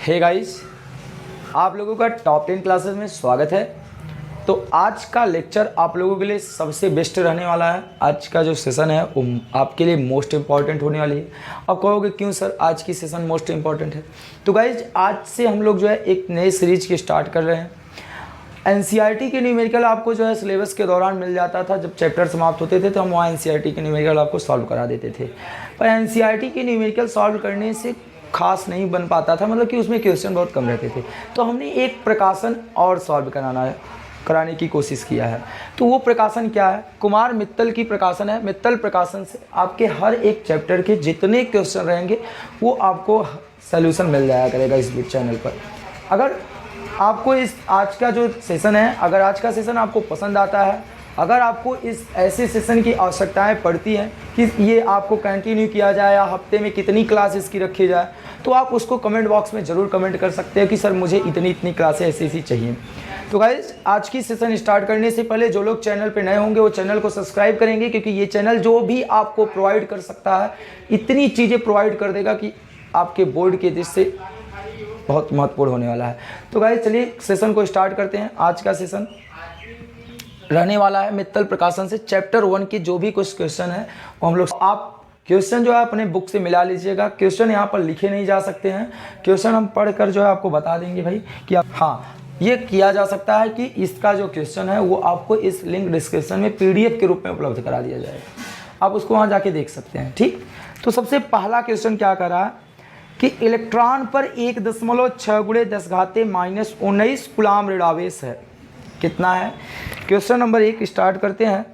Hey guys, आप लोगों का टॉप 10 क्लासेस में स्वागत है। तो आज का लेक्चर आप लोगों के लिए सबसे बेस्ट रहने वाला है। आज का जो सेशन है वो आपके लिए मोस्ट इम्पॉर्टेंट होने वाली है। आप कहोगे क्यों सर आज की सेशन मोस्ट इम्पॉर्टेंट है? तो गाइज आज से हम लोग जो है एक नए सीरीज की स्टार्ट कर रहे हैं। एनसीईआरटी के न्यूमेरिकल आपको जो है सिलेबस के दौरान मिल जाता था। जब चैप्टर समाप्त होते थे तो हम वहाँ एनसीईआरटी के न्यूमेरिकल आपको सॉल्व करा देते थे। पर एनसीईआरटी के न्यूमेरिकल सॉल्व करने से खास नहीं बन पाता था, मतलब कि उसमें क्वेश्चन बहुत कम रहते थे। तो हमने एक प्रकाशन और सॉल्व कराने की कोशिश किया है। तो वो प्रकाशन क्या है? कुमार मित्तल की प्रकाशन है। मित्तल प्रकाशन से आपके हर एक चैप्टर के जितने क्वेश्चन रहेंगे वो आपको सल्यूशन मिल जाया करेगा इस चैनल पर। अगर आपको इस आज का जो सेशन है, अगर आज का सेशन आपको पसंद आता है, अगर आपको इस ऐसे सेशन की आवश्यकताएं पड़ती हैं कि ये आपको कंटिन्यू किया जाए या हफ्ते में कितनी क्लास इसकी रखी जाए, तो आप उसको कमेंट बॉक्स में ज़रूर कमेंट कर सकते हैं कि सर मुझे इतनी क्लासें ऐसी चाहिए। तो गाइस आज की सेशन स्टार्ट करने से पहले जो लोग चैनल पे नए होंगे वो चैनल को सब्सक्राइब करेंगे, क्योंकि ये चैनल जो भी आपको प्रोवाइड कर सकता है इतनी चीज़ें प्रोवाइड कर देगा कि आपके बोर्ड के दृष्टि से बहुत महत्वपूर्ण होने वाला है। तो गाइस चलिए सेशन को स्टार्ट करते हैं। आज का सेशन रहने वाला है मित्तल प्रकाशन से चैप्टर 1 के जो भी कुछ क्वेश्चन है वो हम लोग, आप क्वेश्चन जो है अपने बुक से मिला लीजिएगा। क्वेश्चन यहाँ पर लिखे नहीं जा सकते हैं, क्वेश्चन हम पढ़कर जो है आपको बता देंगे भाई कि आप, हाँ ये किया जा सकता है कि इसका जो क्वेश्चन है वो आपको इस लिंक डिस्क्रिप्शन में पीडीएफ के रूप में उपलब्ध करा दिया जाएगा, आप उसको वहाँ जाके देख सकते हैं। ठीक, तो सबसे पहला क्वेश्चन क्या कर रहा है कि इलेक्ट्रॉन पर 1.6 × 10⁻⁻19 कूलाम ऋणावेश है। कितना है? क्वेश्चन नंबर 1 स्टार्ट करते हैं।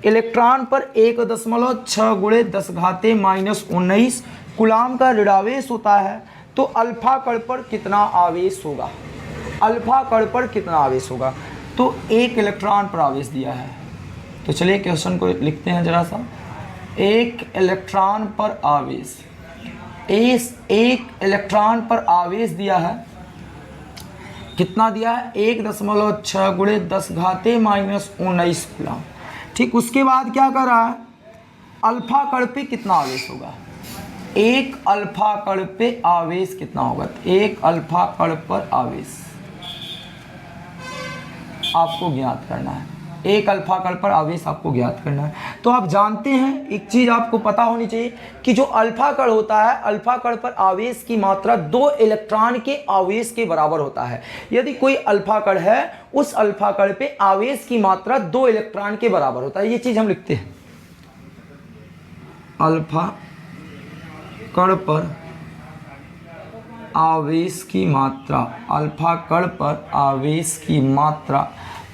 इलेक्ट्रॉन पर 1.6 × 10⁻⁻19 कूलाम का ऋणावेश होता है, तो अल्फा कण पर कितना आवेश होगा? अल्फा कण पर कितना आवेश होगा? तो एक इलेक्ट्रॉन पर आवेश दिया है। तो चलिए क्वेश्चन को लिखते हैं जरा सा। एक इलेक्ट्रॉन पर आवेश, एक इलेक्ट्रॉन पर आवेश दिया है। कितना दिया है? 1.6 × 10⁻⁻19 कूलाम। ठीक, उसके बाद क्या कर रहा है? अल्फा कण पे कितना आवेश होगा? एक अल्फा कण पे आवेश कितना होगा? एक अल्फा कण पर आवेश आपको ज्ञात करना है। एक अल्फा कण पर आवेश आपको ज्ञात करना है। तो आप जानते हैं, एक चीज आपको पता होनी चाहिए कि जो अल्फा कण होता है, अल्फा कण पर आवेश की मात्रा 2 इलेक्ट्रॉन के आवेश के बराबर होता है। यदि कोई अल्फा कण है, उस अल्फा कण पे आवेश की मात्रा 2 इलेक्ट्रॉन के बराबर होता है। ये चीज हम लिखते हैं। अल्फा कण पर आवेश की मात्रा, अल्फा कण पर आवेश की मात्रा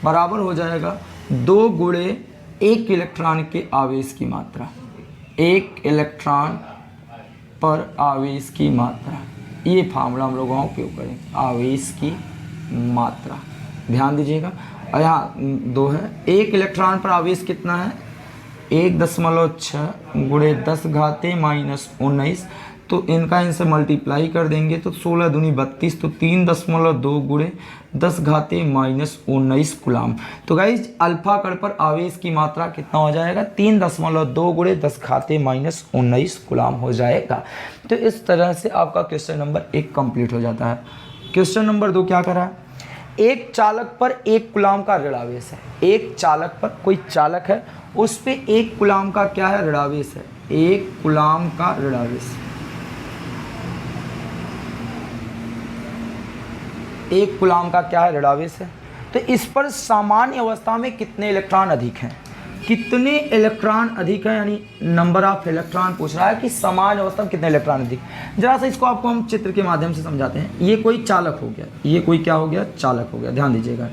बराबर हो जाएगा 2 × 1 इलेक्ट्रॉन के आवेश की मात्रा। 1 इलेक्ट्रॉन पर आवेश की मात्रा, ये फार्मूला हम लोग वहाँ उपयोग करेंगे। आवेश की मात्रा ध्यान दीजिएगा। और यहाँ 2 है। 1 इलेक्ट्रॉन पर आवेश कितना है? 1.6 × 10⁻⁻19। तो इनका इनसे मल्टीप्लाई कर देंगे तो 16 दूनी 32, तो 3.2 × 10⁻⁻19 कूलाम। तो गाइज अल्फा कण पर आवेश की मात्रा कितना हो जाएगा? 3.2 × 10⁻⁻19 कूलाम हो जाएगा। तो इस तरह से आपका क्वेश्चन नंबर 1 कंप्लीट हो जाता है। क्वेश्चन नंबर 2 क्या करा? एक चालक पर 1 कूलाम का ऋणावेश है। एक चालक पर, कोई चालक है उस पे 1 कूलाम का क्या है? ऋणावेश है। 1 कूलाम का ऋणावेश, 1 कूलाम का क्या है? ऋणावेश है। तो इस पर सामान्य अवस्था में कितने इलेक्ट्रॉन अधिक हैं? कितने इलेक्ट्रॉन अधिक हैं, यानी नंबर ऑफ इलेक्ट्रॉन पूछ रहा है कि सामान्य अवस्था में कितने इलेक्ट्रॉन अधिक। जरा सा इसको आपको हम चित्र के माध्यम से समझाते हैं। ये कोई चालक हो गया, ये कोई क्या हो गया? चालक हो गया। ध्यान दीजिएगा,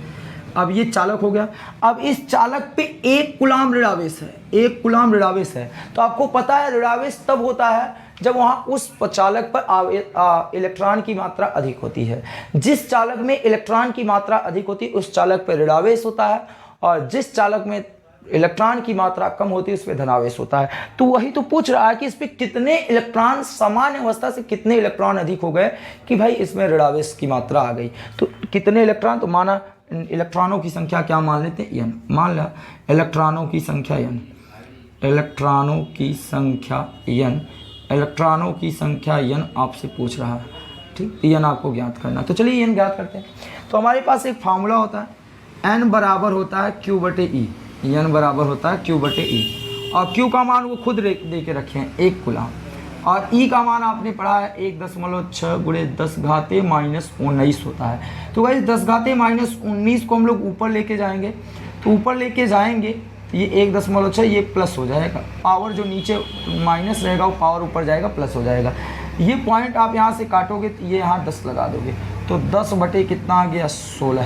अब ये चालक हो गया। अब इस चालक पे 1 कूलाम ऋणावेश है। 1 कूलाम ऋणावेश है। तो आपको पता है ऋणावेश तब होता है जब वहाँ उस चालक पर इलेक्ट्रॉन की मात्रा अधिक होती है। जिस चालक में इलेक्ट्रॉन की मात्रा अधिक होती है उस चालक पर ऋणावेश होता है, और जिस चालक में इलेक्ट्रॉन की मात्रा कम होती है उस पर धनावेश होता है। तो वही तो पूछ रहा है कि इस पर कितने इलेक्ट्रॉन, सामान्य अवस्था से कितने इलेक्ट्रॉन अधिक हो गए कि भाई इसमें ऋणावेश की मात्रा आ गई। तो कितने इलेक्ट्रॉन? तो माना इलेक्ट्रॉनों की संख्या क्या मान लेते हैं? n। मान लिया इलेक्ट्रॉनों की संख्या n, इलेक्ट्रॉनों की संख्या n, इलेक्ट्रॉनों की संख्या n आपसे पूछ रहा है। ठीक, n आपको ज्ञात करना। तो चलिए n ज्ञात करते हैं। तो हमारे पास एक फार्मूला होता है, n बराबर होता है q बटे ई, n बराबर होता है q बटे ई, और q का मान वो खुद दे के रखे हैं 1 कूलम, और e का मान आपने पढ़ा है 1.6 गुणे 10 घाते माइनस 19 होता है। तो भाई 10 घाते माइनस 19 को हम लोग ऊपर लेके जाएंगे, तो ऊपर लेके जाएंगे तो ये 1.6 ये प्लस हो जाएगा, पावर जो नीचे माइनस रहेगा वो पावर ऊपर जाएगा प्लस हो जाएगा। ये पॉइंट आप यहाँ से काटोगे तो ये यहाँ 10 लगा दोगे, तो 10 बटे कितना आ गया 16।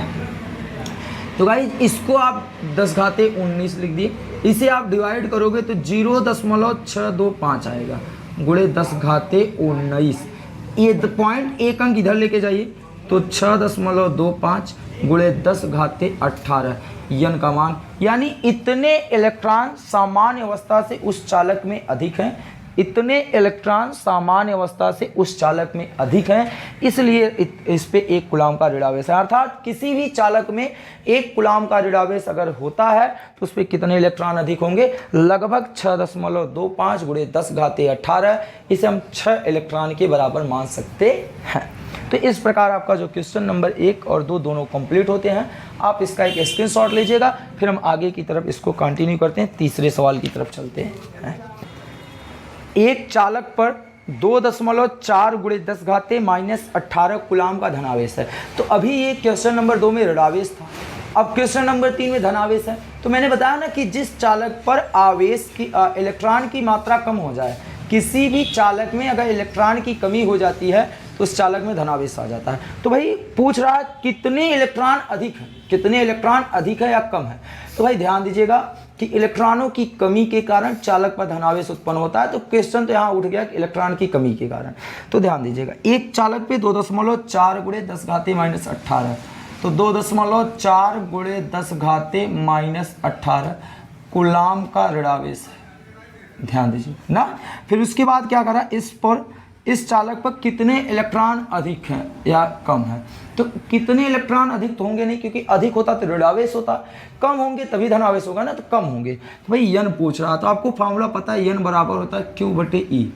तो गाइज इसको आप 10 घाते 19 लिख दिए, इसे आप डिवाइड करोगे तो 0.625 आएगा गुणे 10 घाते 19। ये पॉइंट एक अंक इधर लेके जाइए तो 6.25 गुणे 10 घाते 18 यन का मान, यानी इतने इलेक्ट्रॉन सामान्य अवस्था से उस चालक में अधिक हैं, इतने इलेक्ट्रॉन सामान्य अवस्था से उस चालक में अधिक हैं, इसलिए इस पे 1 कूलम का ऋणावेश है। अर्थात किसी भी चालक में 1 कूलम का ऋणावेश अगर होता है तो उस पे कितने इलेक्ट्रॉन अधिक होंगे, लगभग 6.25 गुणे 10 घाते 18, इसे हम 6 इलेक्ट्रॉन के बराबर मान सकते हैं। तो इस प्रकार आपका जो क्वेश्चन नंबर 1 और 2 दोनों कंप्लीट होते हैं। आप इसका एक स्क्रीनशॉट लीजिएगा, फिर हम आगे की तरफ इसको कंटिन्यू करते हैं, तीसरे सवाल की तरफ चलते हैं। एक चालक पर 2.4 गुणे 10 घाते माइनस 18 कूलम का धनावेश है। तो अभी ये क्वेश्चन नंबर 2 में ऋणावेश था, अब क्वेश्चन नंबर 3 में धनावेश है। तो मैंने बताया ना कि जिस चालक पर आवेश की इलेक्ट्रॉन की मात्रा कम हो जाए, किसी भी चालक में अगर इलेक्ट्रॉन की कमी हो जाती है तो उस चालक में धनावेश आ जाता है। तो भाई पूछ रहा है कितने इलेक्ट्रॉन अधिक हैं, कितने इलेक्ट्रॉन अधिक है या कम है। तो भाई ध्यान दीजिएगा कि इलेक्ट्रॉनों की कमी के कारण चालक पर धनावेश उत्पन्न होता है। तो क्वेश्चन तो यहाँ उठ गया कि इलेक्ट्रॉन की कमी के कारण। तो ध्यान दीजिएगा, एक चालक पे 2.4 गुणे 10 घाते माइनस 18, तो 2.4 गुणे 10 घाते माइनस 18 कूलम का ऋणावेश है, ध्यान दीजिए ना। फिर उसके बाद क्या करा, इस चालक पर कितने इलेक्ट्रॉन अधिक हैं या कम हैं। तो कितने इलेक्ट्रॉन अधिक तो होंगे नहीं, क्योंकि अधिक होता तो ऋणावेश होता, कम होंगे तभी धनावेश होगा ना, तो कम होंगे। तो भाई यन पूछ रहा, तो आपको फार्मूला पता है, यन बराबर होता है क्यू बटे ई।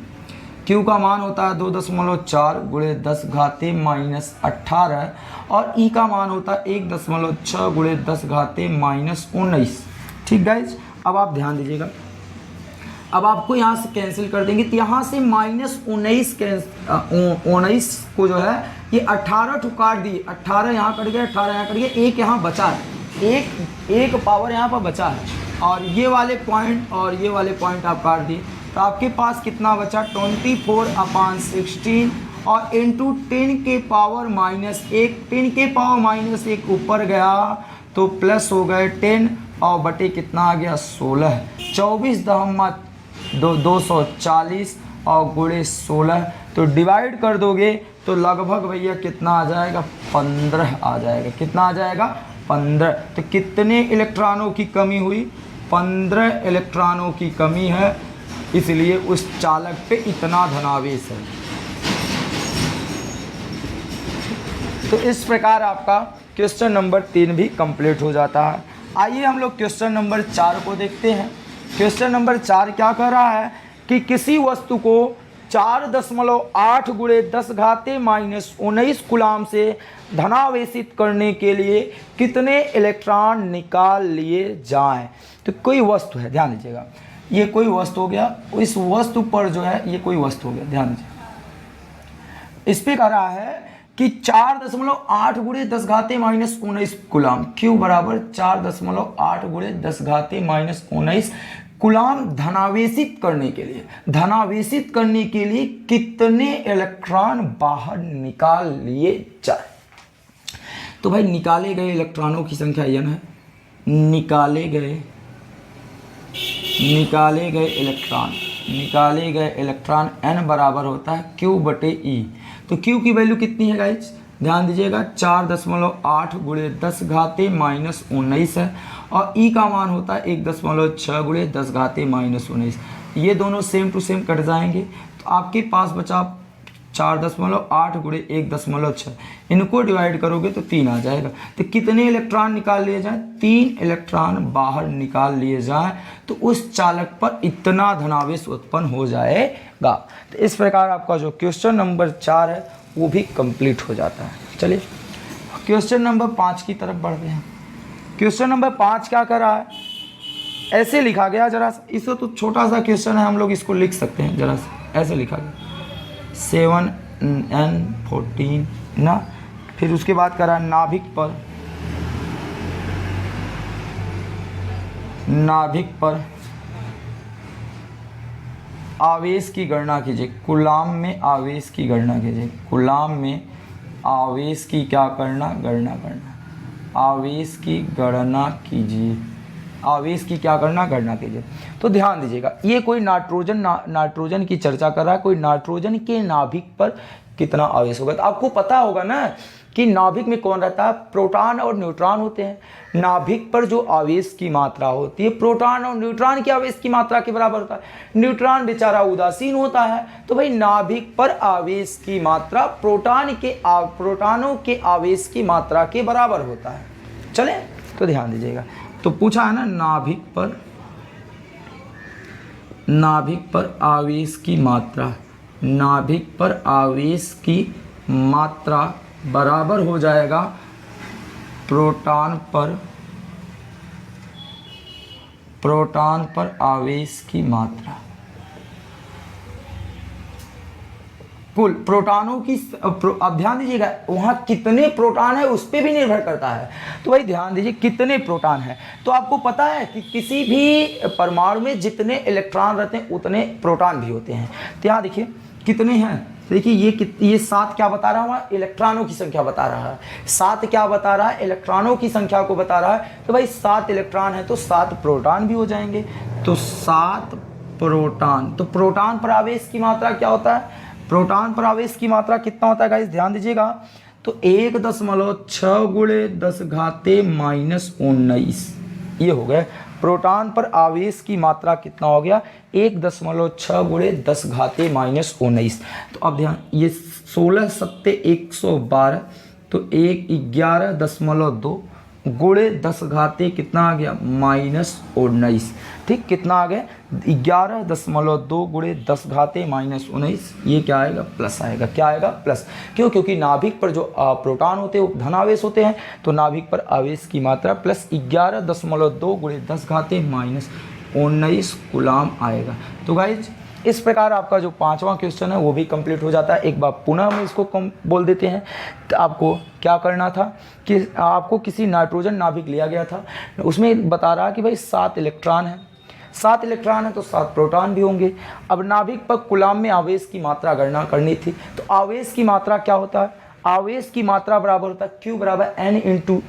क्यू का मान होता है 2.4 गुणे 10 घाते माइनस 18, और ई का मान होता है 1.6 गुणे 10 घाते माइनस 19। ठीक गाइज, अब आप ध्यान दीजिएगा, अब आपको यहाँ से कैंसिल कर देंगे, तो यहाँ से माइनस 19 को जो है ये 18 काट दिए, 18 यहाँ कट गया, 18 यहाँ कट गया, एक यहाँ बचा है, एक पावर यहाँ पर बचा है, और ये वाले पॉइंट और ये वाले पॉइंट आप काट दिए, तो आपके पास कितना बचा 24/16 और इंटू 10 के पावर माइनस 1, 10 के पावर माइनस 1 ऊपर गया तो प्लस हो गए 10 और बटे कितना आ गया 16, 24/240 और गुणे 16, तो डिवाइड कर दोगे तो लगभग भैया कितना आ जाएगा 15 आ जाएगा। कितना आ जाएगा 15। तो कितने इलेक्ट्रॉनों की कमी हुई, 15 इलेक्ट्रॉनों की कमी है, इसलिए उस चालक पे इतना धनावेश है। तो इस प्रकार आपका क्वेश्चन नंबर 3 भी कंप्लीट हो जाता है। आइए हम लोग क्वेश्चन नंबर 4 को देखते हैं। क्वेश्चन नंबर 4 क्या कह रहा है कि किसी वस्तु को 4.8 गुणे 10 घाते माइनस 19 कूलम से धनावेशित करने के लिए कितने इलेक्ट्रॉन निकाल लिए जाएं। तो कोई वस्तु है, ध्यान दीजिएगा, ये कोई वस्तु हो गया, इस वस्तु पर जो है ये कोई वस्तु हो गया, ध्यान दीजिए। इस पे कह रहा है कि 4.8 गुणे 10 घाते माइनस 19 कूलम, क्यू बराबर 4.8 गुणे 10 घाते माइनस 19 कूलम धनावेशित करने के लिए कितने इलेक्ट्रॉन बाहर निकाल लिए जाए। तो भाई निकाले गए इलेक्ट्रॉनों की संख्या n है, निकाले गए इलेक्ट्रॉन n बराबर होता है q बटे ई। तो q की वैल्यू कितनी है गाइज, ध्यान दीजिएगा 4.8 गुणे 10 घाते माइनस 19 है, और e का मान होता है 1.6 गुणे 10 घाते माइनस 19। ये दोनों सेम टू सेम कट जाएंगे, तो आपके पास बचा 4.8 गुणे 1.6, इनको डिवाइड करोगे तो 3 आ जाएगा। तो कितने इलेक्ट्रॉन निकाल लिए जाएं, 3 इलेक्ट्रॉन बाहर निकाल लिए जाएं, तो उस चालक पर इतना धनावेश उत्पन्न हो जाएगा। तो इस प्रकार आपका जो क्वेश्चन नंबर 4 है वो भी कंप्लीट हो जाता है। चलिए क्वेश्चन नंबर 5 की तरफ बढ़ते हैं। क्वेश्चन नंबर 5 क्या कर रहा है, ऐसे लिखा गया, जरा इसको तो छोटा सा क्वेश्चन है, हम लोग इसको लिख सकते हैं, जरा ऐसे लिखा गया 7n14 ना, फिर उसके बाद करा नाभिक पर आवेश की गणना कीजिए, कूलाम में आवेश की गणना कीजिए, कूलाम में आवेश की क्या करना, गणना करना, आवेश की गणना कीजिए, आवेश की क्या करना, गणना कीजिए। तो ध्यान दीजिएगा, ये कोई नाइट्रोजन की चर्चा कर रहा है, कोई नाइट्रोजन के नाभिक पर कितना आवेश होगा। तो आपको पता होगा ना कि नाभिक में कौन रहता है, प्रोटॉन और न्यूट्रॉन होते हैं। नाभिक पर जो आवेश की मात्रा होती है प्रोटॉन और न्यूट्रॉन की आवेश की मात्रा के बराबर होता है। न्यूट्रॉन बेचारा उदासीन होता है, तो भाई नाभिक पर आवेश की मात्रा प्रोटॉनों के आवेश की मात्रा के बराबर होता है। चले तो ध्यान दीजिएगा, तो पूछा है ना नाभिक पर आवेश की मात्रा, नाभिक पर आवेश की मात्रा बराबर हो जाएगा प्रोटॉन पर आवेश की मात्रा, कुल प्रोटॉनों की। अब ध्यान दीजिएगा, वहाँ कितने प्रोटॉन है उस पर भी निर्भर करता है। तो भाई ध्यान दीजिए कितने प्रोटॉन है, तो आपको पता है कि किसी भी परमाणु में जितने इलेक्ट्रॉन रहते हैं उतने प्रोटॉन भी होते हैं। तो यहाँ देखिए कितने हैं, देखिए ये 7 क्या बता रहा है, इलेक्ट्रॉनों की संख्या बता रहा है। 7 क्या बता रहा है, इलेक्ट्रॉनों की संख्या को बता रहा है। तो भाई 7 इलेक्ट्रॉन है तो 7 प्रोटॉन भी हो जाएंगे, तो 7 प्रोटॉन। तो प्रोटॉन पर आवेश की मात्रा क्या होता है, प्रोटॉन पर आवेश की मात्रा कितना होता है गाइस, ध्यान दीजिएगा। तो 1.6 गुणे 10 घाते -19 ये हो गया। प्रोटॉन पर आवेश की मात्रा कितना हो गया, 1.6 गुणे 10 घाते -19। तो अब ध्यान, ये 16 सत्ते 112, तो 11.2 गुणे 10 घाते कितना आ गया, -19। ठीक, कितना आ गया, 11.2 गुणे 10 घाते -19। ये क्या आएगा, प्लस आएगा। क्या आएगा, प्लस। क्यों, क्योंकि नाभिक पर जो प्रोटॉन होते हैं वो धनावेश होते हैं, तो नाभिक पर आवेश की मात्रा प्लस 11.2 गुणे 10 घाते -19 कूलाम आएगा। तो गाइज इस प्रकार आपका जो 5वां क्वेश्चन है वो भी कंप्लीट हो जाता है। एक बार पुनः हम इसको बोल देते हैं। तो आपको क्या करना था कि आपको किसी नाइट्रोजन नाभिक लिया गया था, उसमें बता रहा कि भाई 7 इलेक्ट्रॉन है, 7 इलेक्ट्रॉन है तो 7 प्रोटॉन भी होंगे। अब नाभिक पर कूलाम में आवेश की मात्रा गणना करनी थी, तो आवेश की मात्रा क्या होता है, आवेश की मात्रा बराबर होता है Q बराबर N इंटू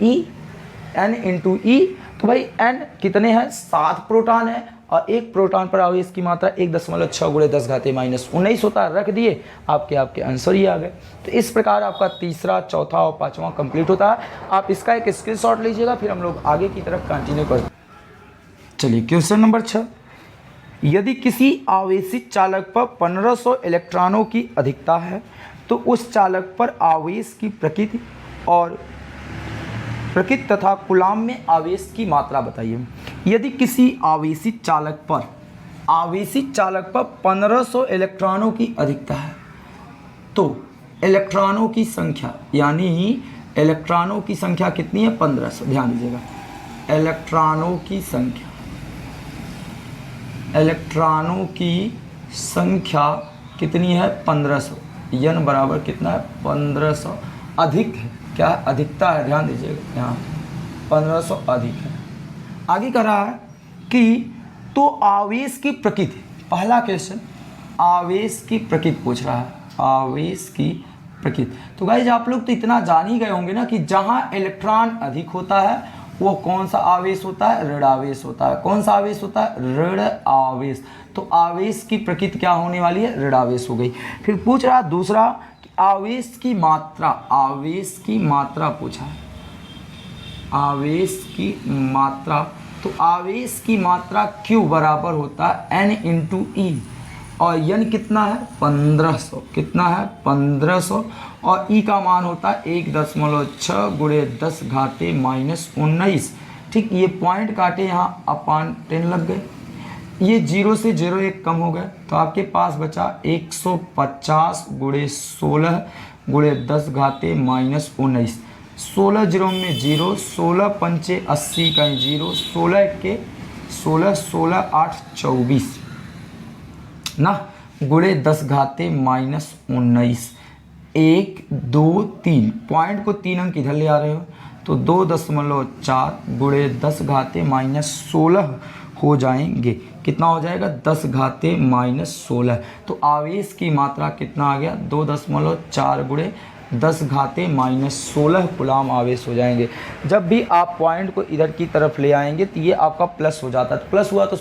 ई। तो भाई N कितने हैं, 7 प्रोटॉन है और एक प्रोटॉन पर आवेश की मात्रा 1.6 गुणे 10 घाते -19 होता है। रख दिए, आपके आंसर ही आ गए। तो इस प्रकार आपका तीसरा, चौथा और 5वां कंप्लीट होता है। आप इसका एक स्क्रीनशॉट लीजिएगा, फिर हम लोग आगे की तरफ कंटिन्यू करते हैं। चलिए क्वेश्चन नंबर 6, यदि किसी आवेशित चालक पर 1500 इलेक्ट्रॉनों की अधिकता है तो उस चालक पर आवेश की प्रकृति तथा कूलाम में आवेश की मात्रा बताइए। यदि किसी आवेशित चालक पर 1500 इलेक्ट्रॉनों की अधिकता है तो इलेक्ट्रॉनों की संख्या, यानी इलेक्ट्रॉनों की संख्या कितनी है, 1500। ध्यान दीजिएगा, इलेक्ट्रॉनों की संख्या कितनी है, 1500। n बराबर कितना है, 1500 अधिक है, क्या अधिकता है, ध्यान दीजिएगा यहाँ 1500 अधिक है। आगे कह रहा है कि तो आवेश की प्रकृति, पहला क्वेश्चन आवेश की प्रकृति पूछ रहा है, आवेश की प्रकृति। तो गाइस आप लोग तो इतना जान ही गए होंगे ना कि जहाँ इलेक्ट्रॉन अधिक होता है वो कौन सा आवेश होता है, ऋण आवेश होता है। कौन सा आवेश होता है, ऋण आवेश। तो आवेश की प्रकृति क्या होने वाली है, ऋण आवेश हो गई। फिर पूछ रहा है दूसरा कि आवेश की मात्रा पूछा है, आवेश की मात्रा। तो आवेश की मात्रा Q बराबर होता है N इंटू ई, और N कितना है, 1500। कितना है, 1500, और E का मान होता है 1.6 गुणे 10 घाते -19। ठीक, ये पॉइंट काटे यहाँ अपान 10 लग गए, ये 0 से 0 एक कम हो गए, तो आपके पास बचा 150 गुणे 16 गुणे 10 घाते माइनस 19। 16 जीरो में 0, 16 पंचे 80 का 0, 16 के 16, 16 8 24 ना, गुणे 10 घाते माइनस 19। 1 2 3 पॉइंट को 3 अंक इधर ले आ रहे हो तो 2.4 गुणे 10 घाते माइनस 16 हो जाएंगे। कितना हो जाएगा? 10 घाते माइनस 16। तो आवेश की मात्रा कितना आ गया? 2.4 गुणे 10 घाते माइनस 16 कूलाम आवेश हो जाएंगे। जब भी आप पॉइंट को इधर की तरफ ले आएंगे तो ये आपका प्लस हो जाता है। तो प्लस हुआ तो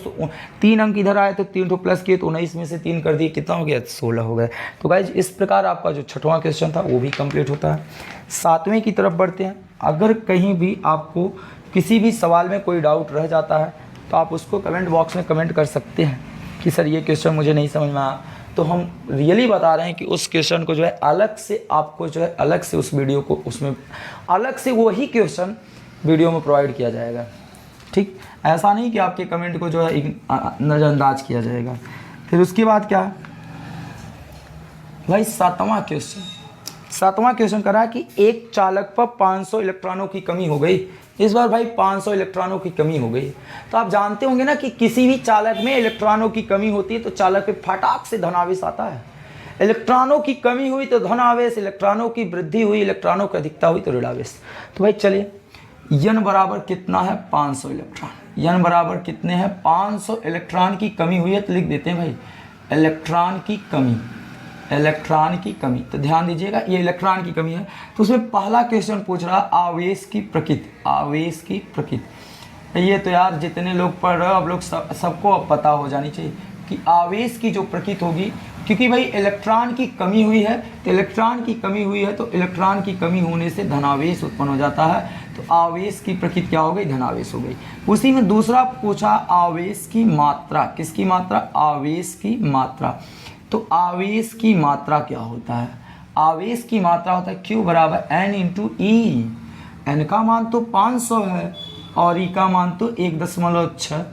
3 अंक इधर आए तो 3 प्लस किए तो 19 में से 3 कर दिए, कितना हो गया? 16 हो गया। तो गाइज इस प्रकार आपका जो छठवां क्वेश्चन था वो भी कंप्लीट होता है। 7वें की तरफ बढ़ते हैं। अगर कहीं भी आपको किसी भी सवाल में कोई डाउट रह जाता है तो आप उसको कमेंट बॉक्स में कमेंट कर सकते हैं कि सर ये क्वेश्चन मुझे नहीं समझ में आया। तो हम रियली बता रहे हैं कि उस क्वेश्चन को जो है अलग से आपको जो है अलग से उस वीडियो को उसमें अलग से वही क्वेश्चन वीडियो में प्रोवाइड किया जाएगा। ठीक, ऐसा नहीं कि आपके कमेंट को जो है नज़रअंदाज किया जाएगा। फिर उसके बाद क्या भाई? 7वां क्वेश्चन करा कि एक चालक पर 500 इलेक्ट्रॉनों की कमी हो गई। इस बार भाई 500 इलेक्ट्रॉनों की कमी हो गई। तो आप जानते होंगे ना कि किसी भी चालक में इलेक्ट्रॉनों की कमी होती है तो चालक पे फटाक से धनावेश आता है। इलेक्ट्रॉनों की कमी हुई तो धनावेश, इलेक्ट्रॉनों की वृद्धि हुई, इलेक्ट्रॉनों की अधिकता हुई तो ऋणावेश। तो भाई चलिए, यन बराबर कितना है? 500 इलेक्ट्रॉन। यन बराबर कितने हैं? 500 इलेक्ट्रॉन की कमी हुई है तो लिख देते हैं भाई इलेक्ट्रॉन की कमी। तो ध्यान दीजिएगा ये इलेक्ट्रॉन की कमी है। तो उसमें पहला क्वेश्चन पूछ रहा आवेश की प्रकृति। ये तो यार जितने लोग पढ़ रहे हो आप लोग सबको अब पता हो जानी चाहिए कि आवेश की जो प्रकृति होगी, क्योंकि भाई इलेक्ट्रॉन की कमी हुई है तो इलेक्ट्रॉन की कमी होने से धनावेश उत्पन्न हो जाता है। तो आवेश की प्रकृति क्या हो गई? धनावेश हो गई। उसी में दूसरा पूछा आवेश की मात्रा। किसकी मात्रा? आवेश की मात्रा। तो आवेश की मात्रा क्या होता है? आवेश की मात्रा होता है Q बराबर N इंटू ई। N का मान तो 500 है और E का मान तो 1.6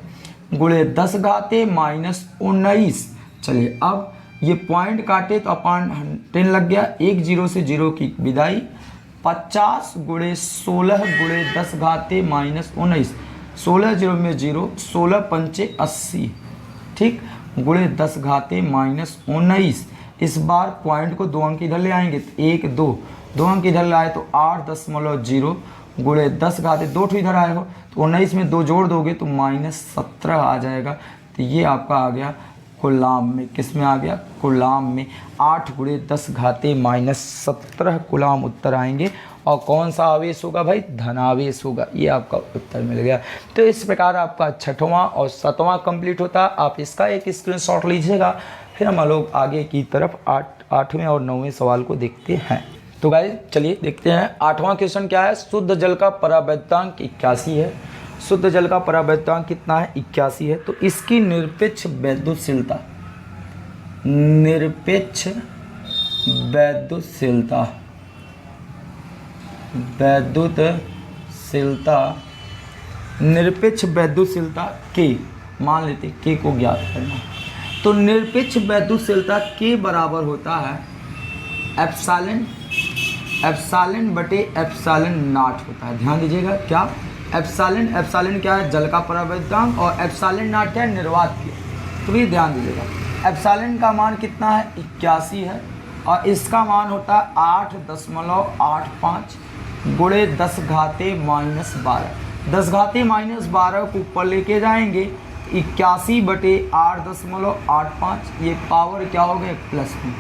गुणे 10 घाते माइनस 19। चलिए अब ये पॉइंट काटे तो अपान 10 लग गया। 1 0 से 0 की विदाई। 50 गुणे 16 गुणे 10 घाते माइनस 19। 16 0 में 0, 16 पंचे 80। ठीक, गुणे 10 घाते माइनस 19। इस बार पॉइंट को 2 अंक इधर ले आएंगे तो 1 2 अंक इधर लाए तो 8.0 गुणे 10 घाते 2 इधर आए हो तो 19 में 2 जोड़ दोगे तो -17 आ जाएगा। तो ये आपका आ गया कूलाम में। किस में आ गया? कूलाम में। 8 गुणे 10 घाते -17 कूलाम उत्तर आएंगे। और कौन सा आवेश होगा भाई? धनावेश होगा। ये आपका उत्तर मिल गया। तो इस प्रकार आपका 6वां और 7वां कंप्लीट होता है। आप इसका एक स्क्रीनशॉट लीजिएगा। फिर हम लोग आगे की तरफ 8वें और 9वें सवाल को देखते हैं। तो गाइस चलिए देखते हैं 8वां क्वेश्चन क्या है। शुद्ध जल का परावैद्युतांक 81 है। शुद्ध जल का परावैद्युतांक कितना है? 81 है। तो इसकी निरपेक्ष वैद्युतशीलता निरपेक्ष वैद्युतशीलता के मान लेते के को ज्ञात करना। तो निरपेक्ष वैद्युतशीलता के बराबर होता है एप्सिलॉन बटे एप्सिलॉन नॉट होता है। ध्यान दीजिएगा क्या? एप्सिलॉन क्या है? जल का परावैद्युतांक। और एप्सिलॉन नॉट क्या है? निर्वात की। तो ये ध्यान दीजिएगा एप्सिलॉन का मान कितना है? 81 है और इसका मान होता है 8.85 गुणे 10 घाते -12। 10 घाते -12 को ऊपर लेके जाएंगे 81 बटे 8.85। ये पावर क्या हो गया? +2।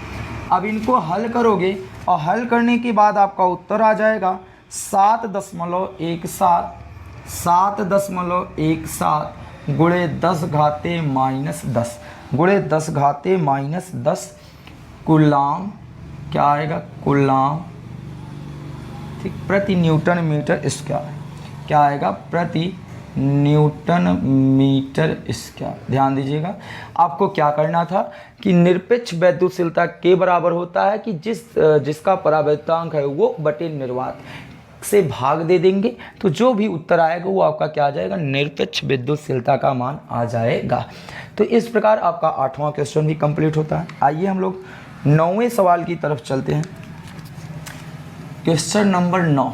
अब इनको हल करोगे और हल करने के बाद आपका उत्तर आ जाएगा 7.17 गुणे 10 घाते -10 गुणे 10 घाते -10 कूलाम। क्या आएगा? कूलाम। ठीक, प्रति न्यूटन मीटर स्क्वायर। क्या आएगा? प्रति न्यूटन मीटर स्क्वायर। ध्यान दीजिएगा आपको क्या करना था कि निरपेक्ष वैद्युतशीलता के बराबर होता है कि जिसका परावैद्युतांक है वो बटे निर्वात से भाग दे देंगे तो जो भी उत्तर आएगा वो आपका क्या आ जाएगा? निरपेक्ष वैद्युतशीलता का मान आ जाएगा। तो इस प्रकार आपका 8वां क्वेश्चन भी कंप्लीट होता है। आइए हम लोग 9वें सवाल की तरफ चलते हैं। क्वेश्चन नंबर 9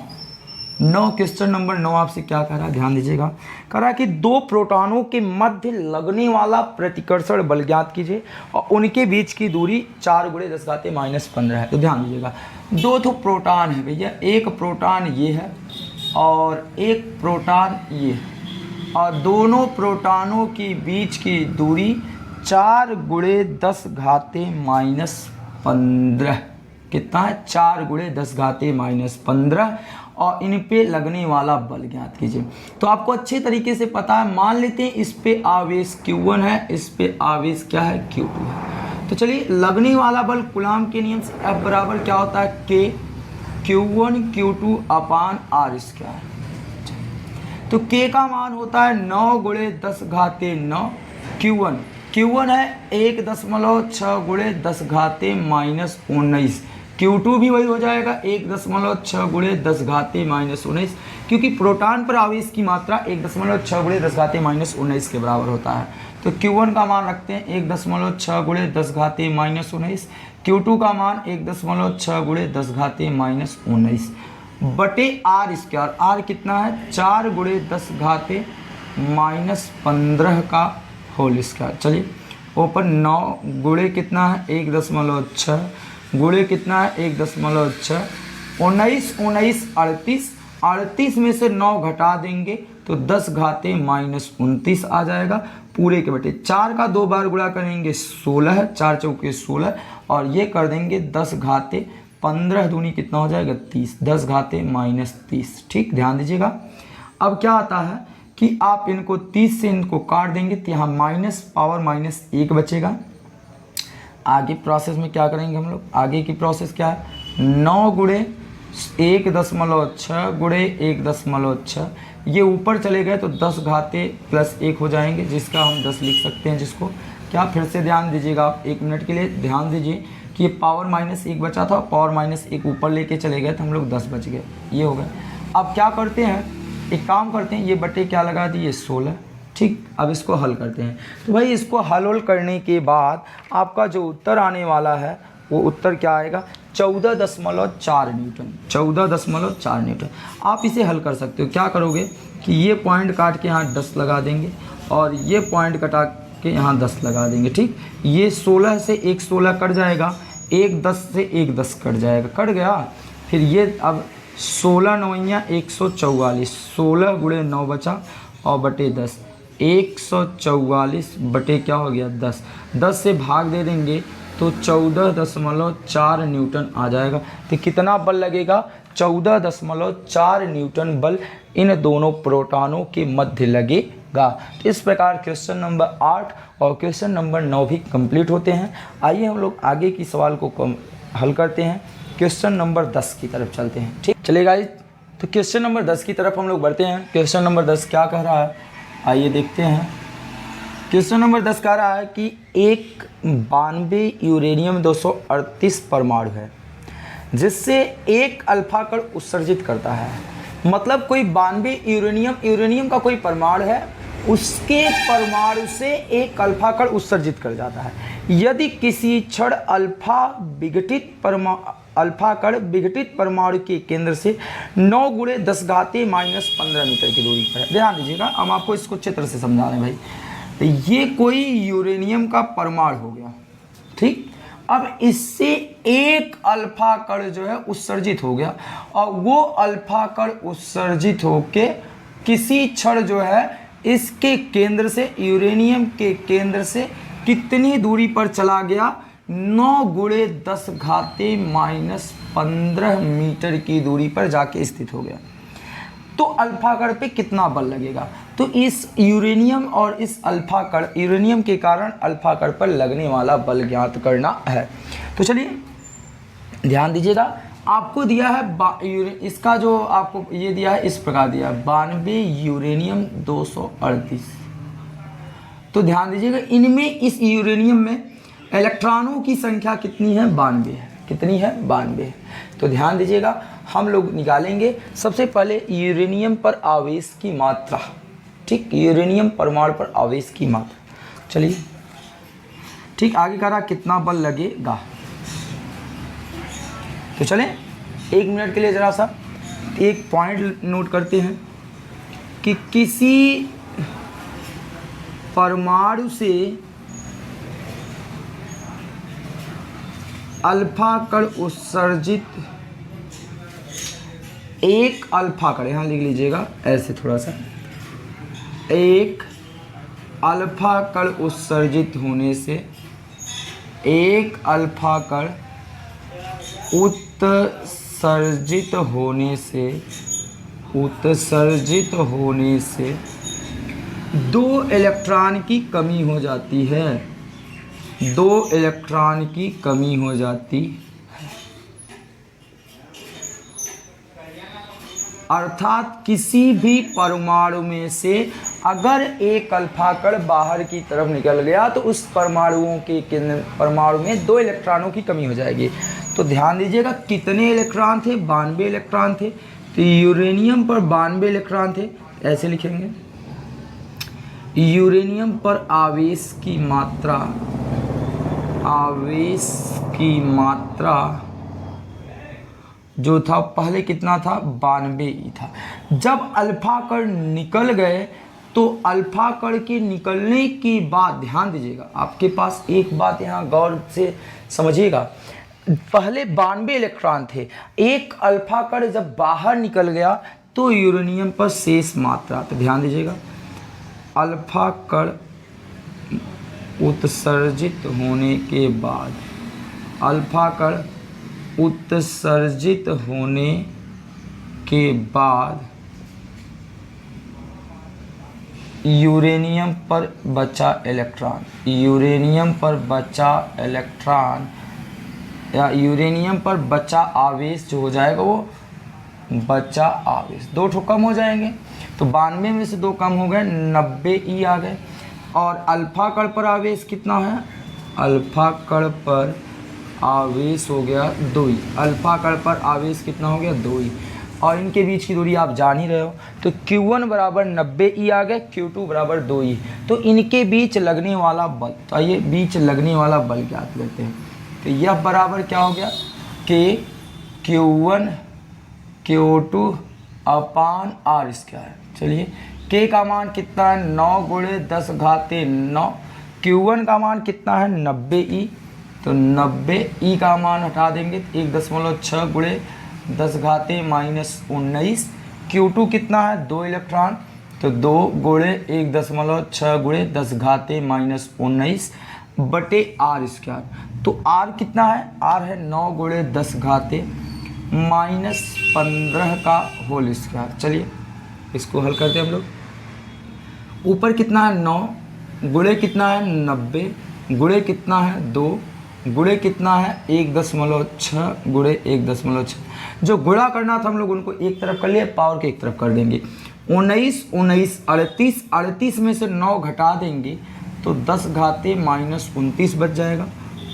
क्वेश्चन नंबर 9 आपसे क्या कह रहा है, ध्यान दीजिएगा। कह रहा है कि दो प्रोटॉनों के मध्य लगने वाला प्रतिकर्षण बल ज्ञात कीजिए और उनके बीच की दूरी 4 × 10⁻⁻15 है। तो ध्यान दीजिएगा, दो तो प्रोटॉन है भैया, एक प्रोटॉन ये है और एक प्रोटॉन ये है, और दोनों प्रोटॉनों के बीच की दूरी 4 × 10⁻⁻15 कितना है, 4 × 10⁻⁻15, और इन पे लगने वाला बल ज्ञात कीजिए। तो आपको अच्छे तरीके से पता है, मान लेते हैं इस पे आवेश Q1 है, इस पे आवेश क्या है, Q2 है। तो चलिए, लगने वाला बल कूलाम के नियम से F बराबर क्या होता है, K Q1 Q2 अपान R²। तो K का मान होता है 9 × 10⁻9। Q1 है 1.6 × 10⁻−19। Q2 भी वही हो जाएगा 1.6 × 10⁻−19, क्योंकि प्रोटॉन पर आवेश की मात्रा 1.6 × 10⁻−19 के बराबर होता है। तो Q1 का मान रखते हैं 1.6 × 10⁻−19, Q2 का मान 1.6 × 10⁻−19 बटे R²। R कितना है, 4 × 10⁻−15 का होल स्क्वायर। चलिए, ऊपर 9 गुणे कितना है, 1.6 गुणे कितना है, 1.6, 19 38 में से 9 घटा देंगे तो 10⁻−29 आ जाएगा पूरे के बटे 4 का 2 बार गुणा करेंगे 16, 4 चौके 16, और ये कर देंगे 10⁻15 दूनी कितना हो जाएगा, 30, 10⁻−30। ठीक, ध्यान दीजिएगा। अब क्या आता है कि आप इनको 30 से इनको काट देंगे तो यहाँ -1 बचेगा। आगे प्रोसेस में क्या करेंगे हम लोग, आगे की प्रोसेस क्या है, 9 × 1.6 × 1.6, ये ऊपर चले गए तो 10⁻+1 हो जाएंगे, जिसका हम 10 लिख सकते हैं। जिसको क्या, फिर से ध्यान दीजिएगा आप, 1 मिनट के लिए ध्यान दीजिए कि ये पावर -1 बचा था, पावर -1 ऊपर लेके चले गए तो हम लोग 10 बच गए, ये हो गए। अब क्या करते हैं, एक काम करते हैं, ये बटे क्या लगा दिए, 16। ठीक, अब इसको हल करते हैं। तो भाई इसको हल करने के बाद आपका जो उत्तर आने वाला है वो उत्तर क्या आएगा, 14.4 न्यूटन, 14.4 न्यूटन। आप इसे हल कर सकते हो, क्या करोगे कि ये पॉइंट काट के यहाँ 10 लगा देंगे और ये पॉइंट कटा के यहाँ 10 लगा देंगे। ठीक, ये 16 से एक 16 कट जाएगा, एक 10 से एक 10 कट जाएगा, कट गया। फिर ये अब 16 9 144, 16 × 9 बचा और बटे 10, 144 बटे क्या हो गया, 10 से भाग दे देंगे तो 14.4 न्यूटन आ जाएगा। तो कितना बल लगेगा, 14.4 न्यूटन बल इन दोनों प्रोटॉनों के मध्य लगेगा। तो इस प्रकार क्वेश्चन नंबर 8 और क्वेश्चन नंबर 9 भी कंप्लीट होते हैं। आइए हम लोग आगे की सवाल को हल करते हैं, क्वेश्चन नंबर 10 की तरफ चलते हैं। ठीक, चलिए गाइस, तो क्वेश्चन नंबर 10 की तरफ हम लोग बढ़ते हैं। क्वेश्चन नंबर 10 क्या कह रहा है, आइए देखते हैं। क्वेश्चन नंबर 10 कह रहा है कि एक 92 यूरेनियम 238 परमाणु है जिससे एक अल्फा कण उत्सर्जित करता है। मतलब कोई 92 यूरेनियम का कोई परमाणु है, उसके परमाणु से एक अल्फा कण उत्सर्जित कर जाता है। यदि किसी क्षण अल्फा कण विघटित परमाणु के केंद्र से 9 × 10⁻−15 मीटर की दूरी पर है। ध्यान दीजिएगा, हम आपको इसको चित्र से समझा रहे हैं भाई। तो ये कोई यूरेनियम का परमाणु हो गया, ठीक। अब इससे एक अल्फा कण जो है उत्सर्जित हो गया और वो अल्फा कण उत्सर्जित होके किसी क्षण जो है इसके केंद्र से, यूरेनियम के केंद्र से कितनी दूरी पर चला गया, 9 × 10⁻−15 मीटर की दूरी पर जाके स्थित हो गया। तो अल्फा कण पे कितना बल लगेगा, तो इस यूरेनियम और इस अल्फा कण, यूरेनियम के कारण अल्फा कण पर लगने वाला बल ज्ञात करना है। तो चलिए ध्यान दीजिएगा, आपको दिया है इसका जो आपको ये दिया है इस प्रकार दिया है 92 यूरेनियम 238। तो ध्यान दीजिएगा, इनमें इस यूरेनियम में इलेक्ट्रॉनों की संख्या कितनी है, 92 है। कितनी है, 92 है। तो ध्यान दीजिएगा, हम लोग निकालेंगे सबसे पहले यूरेनियम पर आवेश की मात्रा, ठीक, यूरेनियम परमाणु पर आवेश की मात्रा। चलिए ठीक, आगे कह रहा कितना बल लगेगा। तो चलें 1 मिनट के लिए ज़रा सा एक पॉइंट नोट करते हैं कि किसी परमाणु से अल्फा कण उत्सर्जित, एक अल्फा कण, यहाँ लिख लीजिएगा ऐसे थोड़ा सा, एक अल्फा कण उत्सर्जित होने से, एक अल्फा कण उत्सर्जित होने से 2 इलेक्ट्रॉन की कमी हो जाती है, 2 इलेक्ट्रॉन की कमी हो जाती है। अर्थात किसी भी परमाणु में से अगर एक अल्फा कण बाहर की तरफ निकल गया तो उस परमाणु में 2 इलेक्ट्रॉनों की कमी हो जाएगी। तो ध्यान दीजिएगा कितने इलेक्ट्रॉन थे, 92 इलेक्ट्रॉन थे। तो यूरेनियम पर 92 इलेक्ट्रॉन थे, ऐसे लिखेंगे। यूरेनियम पर आवेश की मात्रा जो था पहले कितना था, 92 ही था। जब अल्फा कण निकल गए तो अल्फा कण के निकलने के बाद ध्यान दीजिएगा, आपके पास एक बात यहाँ गौर से समझिएगा, पहले 92 इलेक्ट्रॉन थे, एक अल्फा कण जब बाहर निकल गया तो यूरेनियम पर शेष मात्रा, तो ध्यान दीजिएगा अल्फा कण उत्सर्जित होने के बाद, अल्फा कण उत्सर्जित होने के बाद यूरेनियम पर बचा इलेक्ट्रॉन, यूरेनियम पर बचा इलेक्ट्रॉन या यूरेनियम पर बचा आवेश जो हो जाएगा वो बचा आवेश, 2 ठो कम हो जाएंगे। तो 92 में से 2 कम हो गए, 90 ई आ गए। और अल्फा कण पर आवेश कितना है, अल्फा कण पर आवेश हो गया 2 ई, अल्फा कण पर आवेश कितना हो गया 2 ई, और इनके बीच की दूरी आप जान ही रहे हो। तो Q1 बराबर 90 ई आ गए, Q2 बराबर 2 ई। तो इनके बीच लगने वाला बल, तो आइए बीच लगने वाला बल ज्ञात करते हैं। तो यह बराबर क्या हो गया कि Q1 Q2 अपान R स्क्वायर। चलिए K का मान कितना है, 9 गुणे 10 घाते 9। Q1 का मान कितना है 90 ई, तो 90 ई का मान हटा देंगे 1.6 गुणे 10 घाते -19। Q2 कितना है 2 इलेक्ट्रॉन, तो 2 गुणे 1.6 गुणे 10 घाते -19 बटे R स्क्वायर। तो R कितना है, R है 9 गुणे 10 घाते -15 का होल स्क्वायर। चलिए इसको हल करते हैं हम लोग। ऊपर कितना है 9, गुणे कितना है 90, गुणे कितना है 2, गुणे कितना है 1.6 गुणे 1.6। जो गुणा करना था हम लोग उनको एक तरफ कर लिए, पावर के एक तरफ कर देंगे। 19 19 38, 38 में से 9 घटा देंगे तो 10 घाते -29 बच जाएगा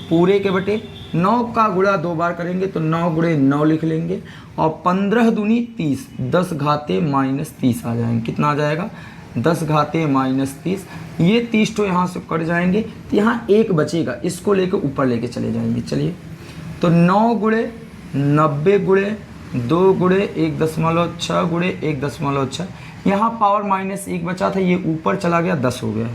पूरे के बटे। 9 का गुणा 2 बार करेंगे तो 9 गुणे 9 लिख लेंगे, और 15 दूनी 30, 10 घाते -30 आ जाएंगे। कितना आ जाएगा 10 घाते -30। ये 30 तो यहाँ से कट जाएंगे, तो यहाँ 1 बचेगा, इसको लेकर ऊपर लेके चले जाएंगे। चलिए तो 9 गुणे 90 गुणे 2 गुणे 1.6 गुणे 1.6, यहाँ पावर -1 बचा था, ये ऊपर चला गया 10 हो गया,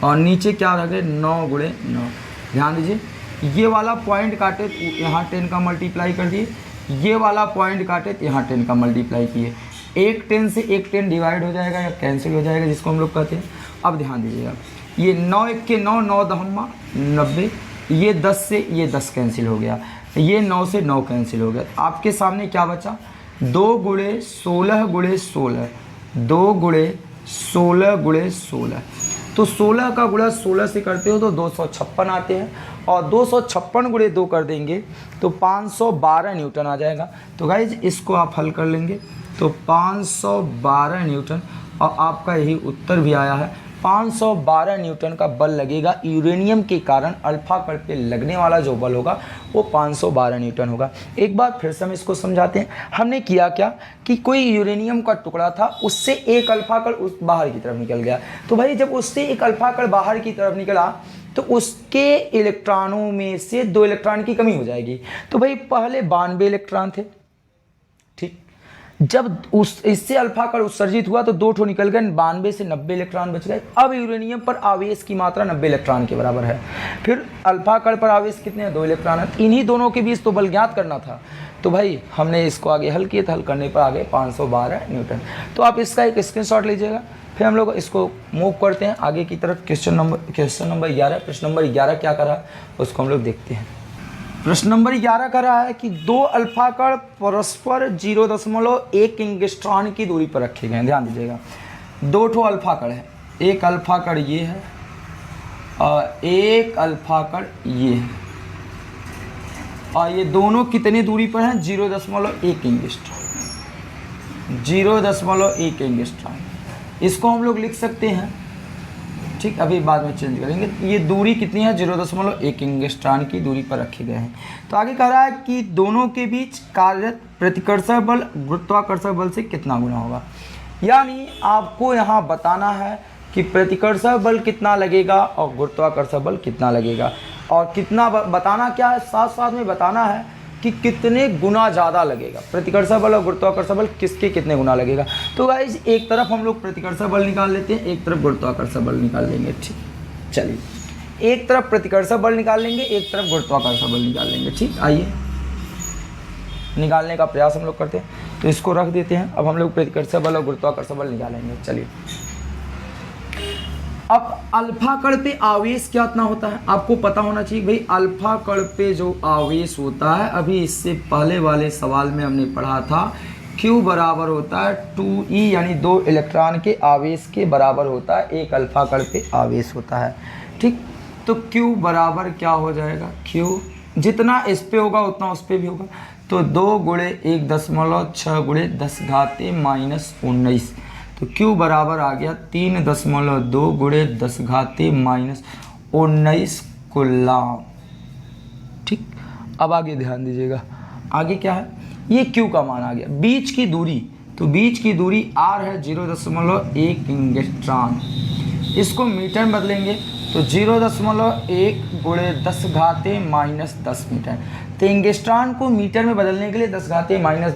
और नीचे क्या रह गए 9 गुणे 9। ध्यान दीजिए ये वाला पॉइंट काटे तो यहाँ 10 का मल्टीप्लाई कर दिए, ये वाला पॉइंट काटे तो यहाँ 10 का मल्टीप्लाई किए। एक 10 से एक 10 डिवाइड हो जाएगा या कैंसिल हो जाएगा, जिसको हम लोग कहते हैं। अब ध्यान दीजिएगा ये 9 1 के 9, 9 दहम्मा 90, ये 10 से ये 10 कैंसिल हो गया, ये 9 से 9 कैंसिल हो गया। आपके सामने क्या बचा 2 गुणे 16 गुणे 16, 2 गुणे 16 गुणे 16। तो 16 का गुणा 16 से करते हो तो 256 आते हैं, और 256 गुणे 2 कर देंगे तो 512 न्यूटन आ जाएगा। तो गाइज इसको आप हल कर लेंगे तो 512 न्यूटन, और आपका यही उत्तर भी आया है। 512 न्यूटन का बल लगेगा यूरेनियम के कारण, अल्फा कण पे लगने वाला जो बल होगा वो 512 न्यूटन होगा। एक बार फिर से हम इसको समझाते हैं। हमने किया क्या कि कोई यूरेनियम का टुकड़ा था, उससे एक अल्फा कण उस बाहर की तरफ निकल गया। तो भाई जब उससे एक अल्फा कण बाहर की तरफ निकला तो उसके इलेक्ट्रॉनों में से 2 इलेक्ट्रॉन की कमी हो जाएगी। तो भाई पहले 92 इलेक्ट्रॉन थे, ठीक, जब उस इससे अल्फा कण उत्सर्जित हुआ तो 2 ठो निकल गए, 92 से 90 इलेक्ट्रॉन बच गए। अब यूरेनियम पर आवेश की मात्रा 90 इलेक्ट्रॉन के बराबर है। फिर अल्फा कण पर आवेश कितने हैं, 2 इलेक्ट्रॉन है। इन्हीं दोनों के बीच तो बल ज्ञात करना था, तो भाई हमने इसको आगे हल किया था, हल करने पर आगे 512 न्यूटन। तो आप इसका एक स्क्रीनशॉट लीजिएगा। फिर हम लोग इसको मूव करते हैं आगे की तरफ। Question number 11। प्रश्न नंबर 11 क्या करा उसको हम लोग देखते हैं। प्रश्न नंबर 11 का रहा है कि 2 अल्फा कण परस्पर 0.1 एंगस्ट्रॉन की दूरी पर रखे गए हैं। ध्यान दीजिएगा, 2 ठो अल्फा कण है, एक अल्फा कण ये है और एक अल्फा कण ये है, और ये दोनों कितनी दूरी पर हैं, 0.1 एंगस्ट्रॉन। 0.1 एंगस्ट्रॉन इसको हम लोग लिख सकते हैं, ठीक, अभी बाद में चेंज करेंगे। ये दूरी कितनी है, 0.1 एंगस्ट्रॉन की दूरी पर रखे गए हैं। तो आगे कह रहा है कि दोनों के बीच कार्यरत प्रतिकर्षण बल गुरुत्वाकर्षण बल से कितना गुना होगा। यानी आपको यहाँ बताना है कि प्रतिकर्षण बल कितना लगेगा और गुरुत्वाकर्षण बल कितना लगेगा, और कितना बताना क्या है, साथ साथ में बताना है कि कितने गुना ज़्यादा लगेगा। प्रतिकर्षण बल और गुरुत्वाकर्षण बल किसके कितने गुना लगेगा। तो गाइस एक तरफ हम लोग प्रतिकर्षण बल निकाल लेते हैं, एक तरफ गुरुत्वाकर्षण बल निकाल लेंगे। ठीक, चलिए एक तरफ प्रतिकर्षण बल निकाल लेंगे, एक तरफ गुरुत्वाकर्षण बल निकाल लेंगे। ठीक, आइए निकालने का प्रयास हम लोग करते हैं। तो इसको रख देते हैं। अब हम लोग प्रतिकर्षण बल और गुरुत्वाकर्षण बल निकालेंगे। चलिए, अब अल्फा कण पे आवेश कितना होता है आपको पता होना चाहिए भाई। अल्फा कण पे जो आवेश होता है, अभी इससे पहले वाले सवाल में हमने पढ़ा था, Q बराबर होता है 2E, यानी 2 इलेक्ट्रॉन के आवेश के बराबर होता है एक अल्फा कण पे आवेश होता है। ठीक, तो Q बराबर क्या हो जाएगा, Q जितना इस पे होगा उतना उस पे भी होगा। तो 2 × 1.6 × 10 - 19, तो Q बराबर आ गया 3.2 × 10 - 19 कूलम। ठीक, अब आगे ध्यान दीजिएगा, आगे क्या है, ये Q का मान आ गया। बीच की दूरी, तो बीच की दूरी R है 0.1 एंगस्ट्रॉन। इसको मीटर में बदलेंगे तो 0.1 × 10 - 10 मीटर। तो एंगस्ट्रॉन को मीटर में बदलने के लिए 10 -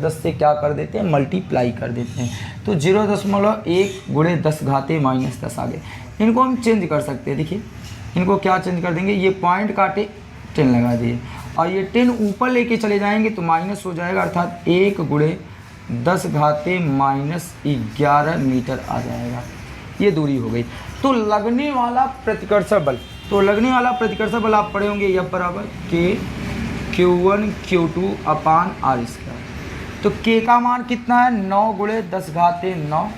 10 से क्या कर देते हैं, मल्टीप्लाई कर देते हैं। तो 0.1 × 10 - 10 आ गए। इनको हम चेंज कर सकते हैं। देखिए इनको क्या चेंज कर देंगे, ये पॉइंट काटे 10 लगा दिए, और ये 10 ऊपर लेके चले जाएंगे तो माइनस हो जाएगा, अर्थात 1 × 10 - 11 मीटर आ जाएगा। ये दूरी हो गई। तो लगने वाला प्रतिकर्षण बल, तो लगने वाला प्रतिकर्षण बल आप पढ़े होंगे, F बराबर Q1 Q2 अपान R²। तो K का मान कितना है, 9 × 10 - 9।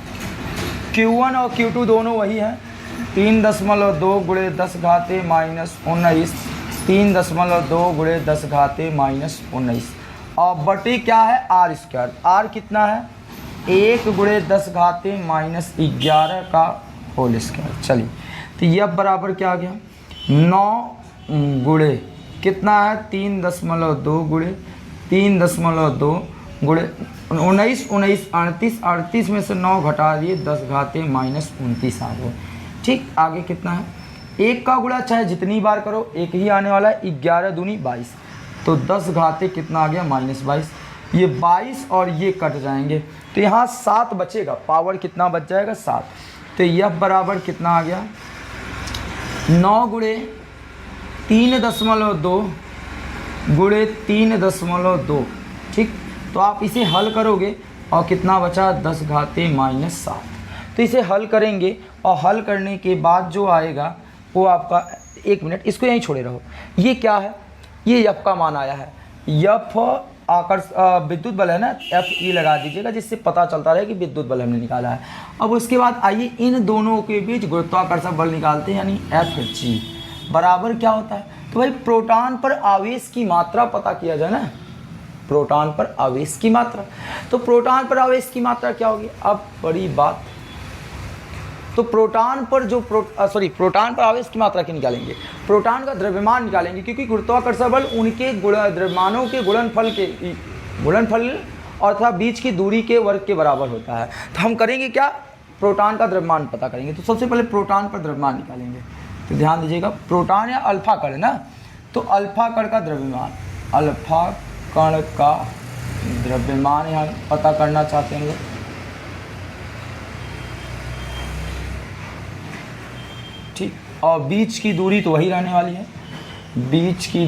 Q1 और Q2 दोनों वही हैं, 3.2 × 10 - 19, 3.2 × 10 - 19, और बटे क्या है, R²। R कितना है, 1 × 10 - 11 का होल स्क्वायर। चलिए, तो F बराबर क्या आ गया, 9 गुणे कितना है, 3.2 × 3.2 × 19, 19 38, 38 में से 9 घटा दिए 10 - 29 आ गए। ठीक, आगे कितना है, 1 का गुणा चाहे जितनी बार करो एक ही आने वाला है, 11 दूनी 22, तो 10 घाते कितना आ गया, -22। ये 22 और ये कट जाएंगे तो यहाँ 7 बचेगा, पावर कितना बच जाएगा, 7। तो F बराबर कितना आ गया, 9 × 3.2 × 3.2। ठीक, तो आप इसे हल करोगे और कितना बचा, 10 घाते -7। तो इसे हल करेंगे और हल करने के बाद जो आएगा वो आपका, 1 मिनट इसको यहीं छोड़े रहो। ये क्या है, ये F का मान आया है। F विद्युत बल है ना, Fe लगा दीजिएगा जिससे पता चलता रहे कि विद्युत बल हमने निकाला है। अब उसके बाद आइए इन दोनों के बीच गुरुत्वाकर्षण बल निकालते हैं, यानी Fg बराबर क्या होता है। तो भाई प्रोटॉन पर आवेश की मात्रा पता किया जाए ना, प्रोटॉन पर आवेश की मात्रा। तो प्रोटॉन पर आवेश की मात्रा क्या होगी, अब बड़ी बात। तो प्रोटॉन पर जो प्रोटॉन पर आवेश की मात्रा की निकालेंगे, प्रोटॉन का द्रव्यमान निकालेंगे, क्योंकि गुरुत्वाकर्षण बल उनके द्रव्यमानों के गुणनफल अर्थात बीच की दूरी के वर्ग के बराबर होता है। तो हम करेंगे क्या, प्रोटॉन का द्रव्यमान पता करेंगे। तो सबसे पहले प्रोटॉन पर द्रव्यमान निकालेंगे। तो ध्यान दीजिएगा, प्रोटॉन या अल्फा कण है ना, तो अल्फा कण का द्रव्यमान, अल्फा कण का द्रव्यमान यहाँ पता करना चाहते हैं हम लोग। ठीक, और बीच की दूरी तो वही रहने वाली है, बीच की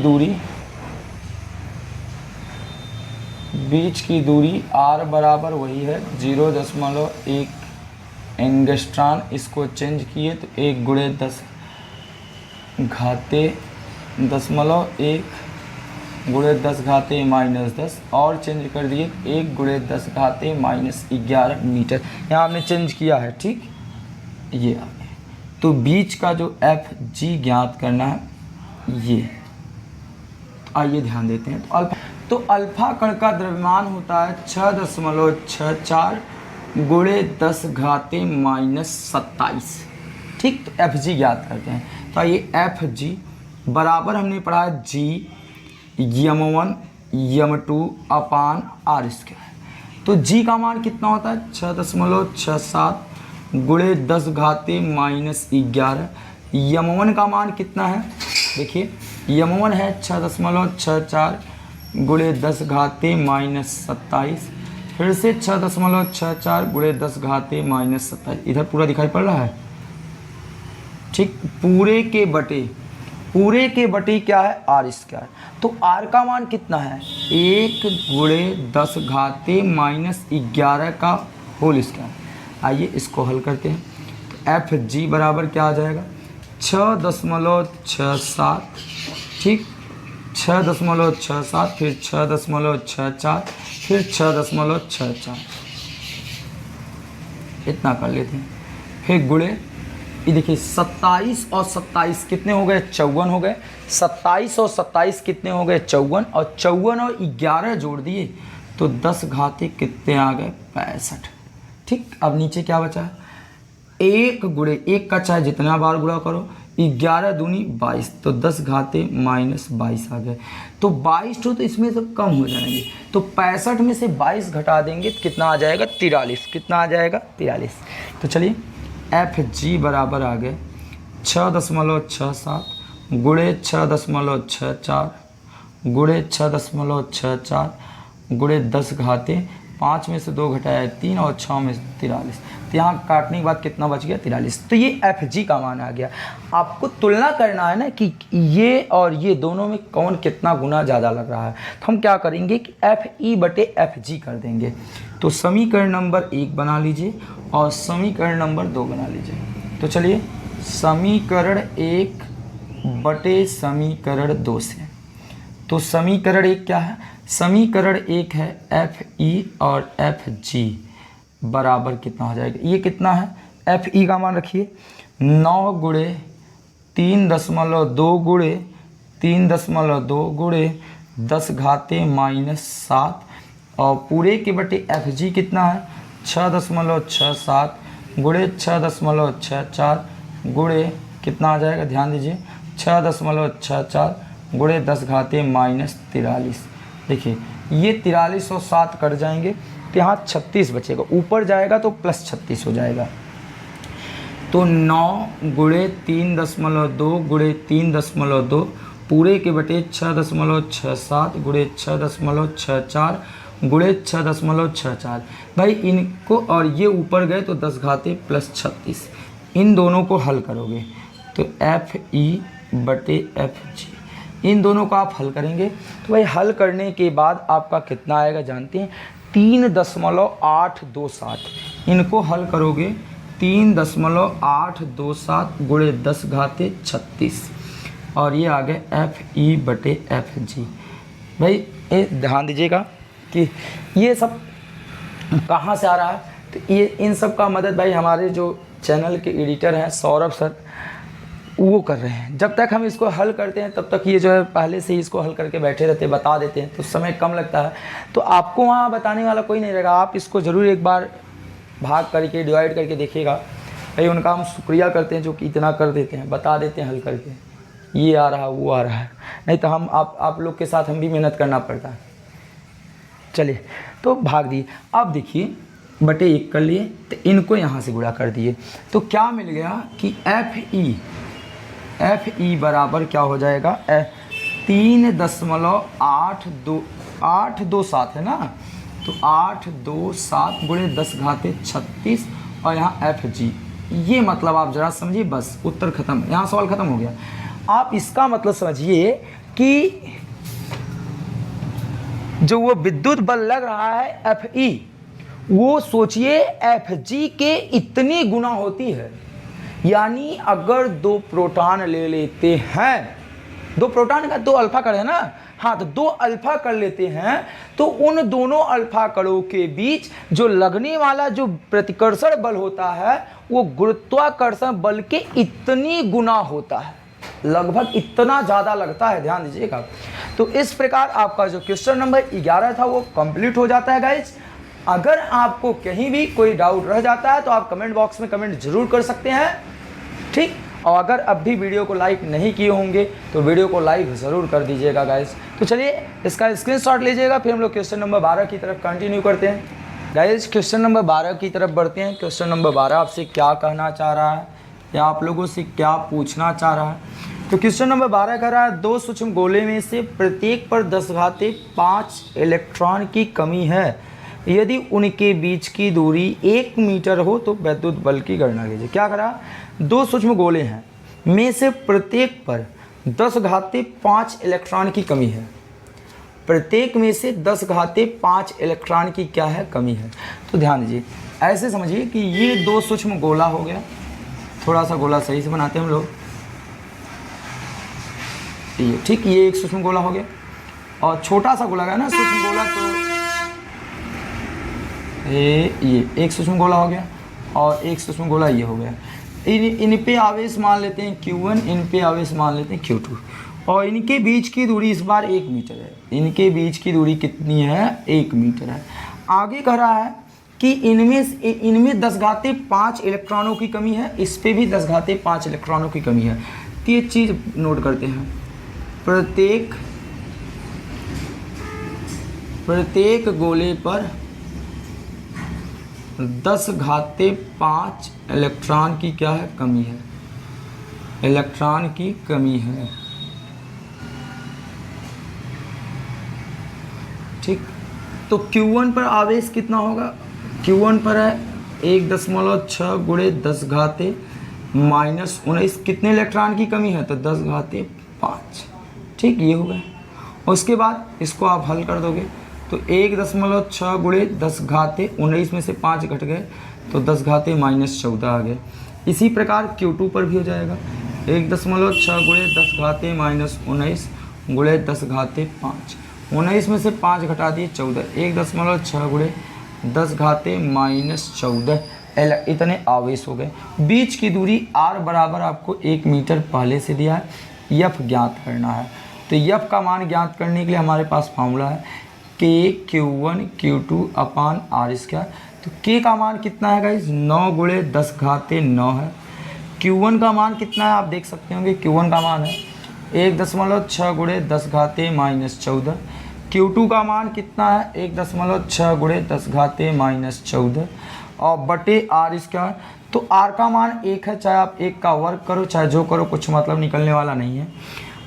दूरी r बराबर वही है 0.1 एंगस्ट्रॉन। इसको चेंज किए तो 1 गुणे 10 घाते 0.1 गुणे 10 घाते -10 और चेंज कर दिए 1 गुणे 10 घाते -11 मीटर। यहाँ हमने चेंज किया है। ठीक, ये आ गया। तो बीच का जो एफ जी ज्ञात करना है ये, आइए ध्यान देते हैं। तो अल्फा कण का द्रव्यमान होता है 6.64 गुणे 10 घाते -27। ठीक, तो एफ जी ज्ञात करते हैं। तो ये एफ जी बराबर हमने पढ़ा है जी यम1 यम2 अपान आर स्क्वायर। तो जी का मान कितना होता है 6.67 गुणे 10 घाते -11। यम1 का मान कितना है, देखिए यम1 है 6.64 गुणे 10 घाते -27। फिर से 6.64 गुणे 10 घाते -27। इधर पूरा दिखाई पड़ रहा है। ठीक, पूरे के बटे क्या है आर स्क्वायर। तो आर का मान कितना है 1 गुणे 10 घाते -11 का होल स्क्वायर। आइए इसको हल करते हैं। तो एफ जी बराबर क्या आ जाएगा 6.67। ठीक, 6.67 फिर 6.64 फिर 6.64 इतना कर लेते हैं। फिर गुणे, ये देखिए 27 और 27 कितने हो गए 54 हो गए। 27 और 27 कितने हो गए 54, और 54 और 11 जोड़ दिए तो 10 घाते कितने आ गए 65। ठीक, अब नीचे क्या बचा 1 गुणे 1 का चाहे जितना बार गुणा करो 11 दूनी 22, तो 10 घाते -22 आ गए। तो 22 तो इसमें तो कम हो जाएंगे, तो 65 में से 22 घटा देंगे तो कितना आ जाएगा 43। कितना आ जाएगा 43। तो चलिए एफ जी बराबर आ गए 6.67 गुणे 6.64 गुणे 6.64 गुणे 10 घाते 5 में से 2 घटाया 3 और 6 में से 43। तो यहाँ काटने के बाद कितना बच गया 43। तो ये एफ जी का मान आ गया। आपको तुलना करना है ना कि ये और ये दोनों में कौन कितना गुना ज़्यादा लग रहा है। तो हम क्या करेंगे कि एफ ई बटे एफ जी कर देंगे। तो समीकरण नंबर 1 बना लीजिए और समीकरण नंबर 2 बना लीजिए। तो चलिए समीकरण 1 बटे समीकरण 2 से। तो समीकरण 1 क्या है, समीकरण 1 है एफ ई और एफ जी बराबर कितना हो जाएगा, ये कितना है एफ ई का मान रखिए 9 गुणे 3.2 गुणे 3.2 गुणे 10 घाते -7 और पूरे के बटे एफ जी कितना है 6.67 गुणे 6.64 गुणे कितना आ जाएगा, ध्यान दीजिए 6.64 गुणे 10 घाते -43। देखिए ये 43 और 7 कट जाएंगे तो यहाँ 36 बचेगा, ऊपर जाएगा तो +36 हो जाएगा। तो 9 गुणे 3.2 गुणे 3.2 पूरे के बटे 6.67 गुणे 6.64 गुणे 6.64। भाई इनको और ये ऊपर गए तो 10 घाते +36। इन दोनों को हल करोगे तो एफ ई बटे एफ जी, इन दोनों को आप हल करेंगे तो भाई हल करने के बाद आपका कितना आएगा जानते हैं 3.827। इनको हल करोगे 3.827 गुणे 10 घाते 36 और ये आ गए एफ ई बटे एफ जी। भाई ये ध्यान दीजिएगा कि ये सब कहाँ से आ रहा है। तो ये इन सब का मदद भाई हमारे जो चैनल के एडिटर हैं सौरभ सर वो कर रहे हैं। जब तक हम इसको हल करते हैं तब तक ये जो है पहले से ही इसको हल करके बैठे रहते हैं, बता देते हैं तो समय कम लगता है। तो आपको वहाँ बताने वाला कोई नहीं रहेगा, आप इसको ज़रूर एक बार भाग करके डिवाइड करके देखिएगा। भाई उनका हम शुक्रिया करते हैं जो कि इतना कर देते हैं, बता देते हैं हल करके, ये आ रहा वो आ रहा है, नहीं तो हम आप लोग के साथ हम भी मेहनत करना पड़ता है। चलिए तो भाग दिए। अब देखिए बटे 1 कर लिए तो इनको यहाँ से गुणा कर दिए तो क्या मिल गया कि एफ ई बराबर क्या हो जाएगा 3.82 8 2 7 है ना, तो 8 2 7 गुणे 10 घाते 36 और यहाँ FG, ये मतलब आप जरा समझिए, बस उत्तर खत्म, यहाँ सवाल खत्म हो गया। आप इसका मतलब समझिए कि जो वो विद्युत बल लग रहा है FE, वो सोचिए FG के इतनी गुना होती है। यानी अगर 2 प्रोटॉन ले लेते हैं, 2 प्रोटॉन का 2 अल्फा कण है ना, हाँ, तो 2 अल्फा कण लेते हैं, तो उन दोनों अल्फा कणों के बीच जो लगने वाला जो प्रतिकर्षण बल होता है वो गुरुत्वाकर्षण बल के इतनी गुना होता है, लगभग इतना ज़्यादा लगता है, ध्यान दीजिएगा। तो इस प्रकार आपका जो क्वेश्चन नंबर 11 था वो कंप्लीट हो जाता है गाइज। अगर आपको कहीं भी कोई डाउट रह जाता है तो आप कमेंट बॉक्स में कमेंट जरूर कर सकते हैं, ठीक। और अगर अब भी वीडियो को लाइक नहीं किए होंगे तो वीडियो को लाइक ज़रूर कर दीजिएगा गाइज। तो चलिए इसका स्क्रीनशॉट लीजिएगा, फिर हम लोग क्वेश्चन नंबर 12 की तरफ कंटिन्यू करते हैं। गाइज क्वेश्चन नंबर 12 की तरफ बढ़ते हैं। क्वेश्चन नंबर 12 आपसे क्या कहना चाह रहा है या आप लोगों से क्या पूछना चाह रहा है। तो क्वेश्चन नंबर 12 कह रहा है 2 सूक्ष्म गोले में से प्रत्येक पर 10 घाते 5 इलेक्ट्रॉन की कमी है। यदि उनके बीच की दूरी 1 मीटर हो तो विद्युत बल की गणना कीजिए। क्या करा, 2 सूक्ष्म गोले हैं, में से प्रत्येक पर 10 घाते 5 इलेक्ट्रॉन की कमी है। प्रत्येक में से 10 घाते 5 इलेक्ट्रॉन की क्या है, कमी है। तो ध्यान दीजिए, ऐसे समझिए कि ये 2 सूक्ष्म गोला हो गया, थोड़ा सा गोला सही से बनाते हैं हम लोग, ये ठीक, ये एक सूक्ष्म गोला हो गया और छोटा सा गोला है ना सूक्ष्म गोला, तो ये एक सूक्ष्म गोला हो गया और एक सूक्ष्म गोला ये हो गया। इन पे आवेश मान लेते हैं Q1, इन पे आवेश मान लेते हैं Q2 और इनके बीच की दूरी इस बार 1 मीटर है। इनके बीच की दूरी कितनी है, 1 मीटर है। आगे कह रहा है कि इनमें 10 घाते 5 इलेक्ट्रॉनों की कमी है, इस पे भी 10 घाते 5 इलेक्ट्रॉनों की कमी है। तो ये चीज़ नोट करते हैं, प्रत्येक गोले पर 10 घाते 5 इलेक्ट्रॉन की क्या है, कमी है, इलेक्ट्रॉन की कमी है, ठीक। तो Q1 पर आवेश कितना होगा, Q1 पर है 1.6 गुणे 10 घाते -19, कितने इलेक्ट्रॉन की कमी है, तो 10 घाते 5, ठीक, ये हो गया। और उसके बाद इसको आप हल कर दोगे तो 1.6 गुणे 10 घाते 19 में से 5 घट गए तो 10 घाते -14 आ गए। इसी प्रकार Q2 पर भी हो जाएगा 1.6 गुणे 10 घाते -19 गुणे 10 घाते 5, 19 में से 5 घटा दिए 14, 1.6 गुणे 10 घाते -14 इतने आवेश हो गए। बीच की दूरी R बराबर आपको 1 मीटर पहले से दिया है, F ज्ञात करना है। तो F का मान ज्ञात करने के लिए हमारे पास फार्मूला है K/Q1 Q2 अपान R²। तो K का मान कितना है गाइज, 9 गुणे 10 घाते 9 है। Q1 का मान कितना है आप देख सकते होंगे, Q1 का मान है 1.6 गुणे 10 घाते -14। Q2 का मान कितना है 1.6 गुणे 10 घाते -14 और बटे R²। तो R का मान 1 है, चाहे आप 1 का वर्ग करो चाहे जो करो, कुछ मतलब निकलने वाला नहीं है।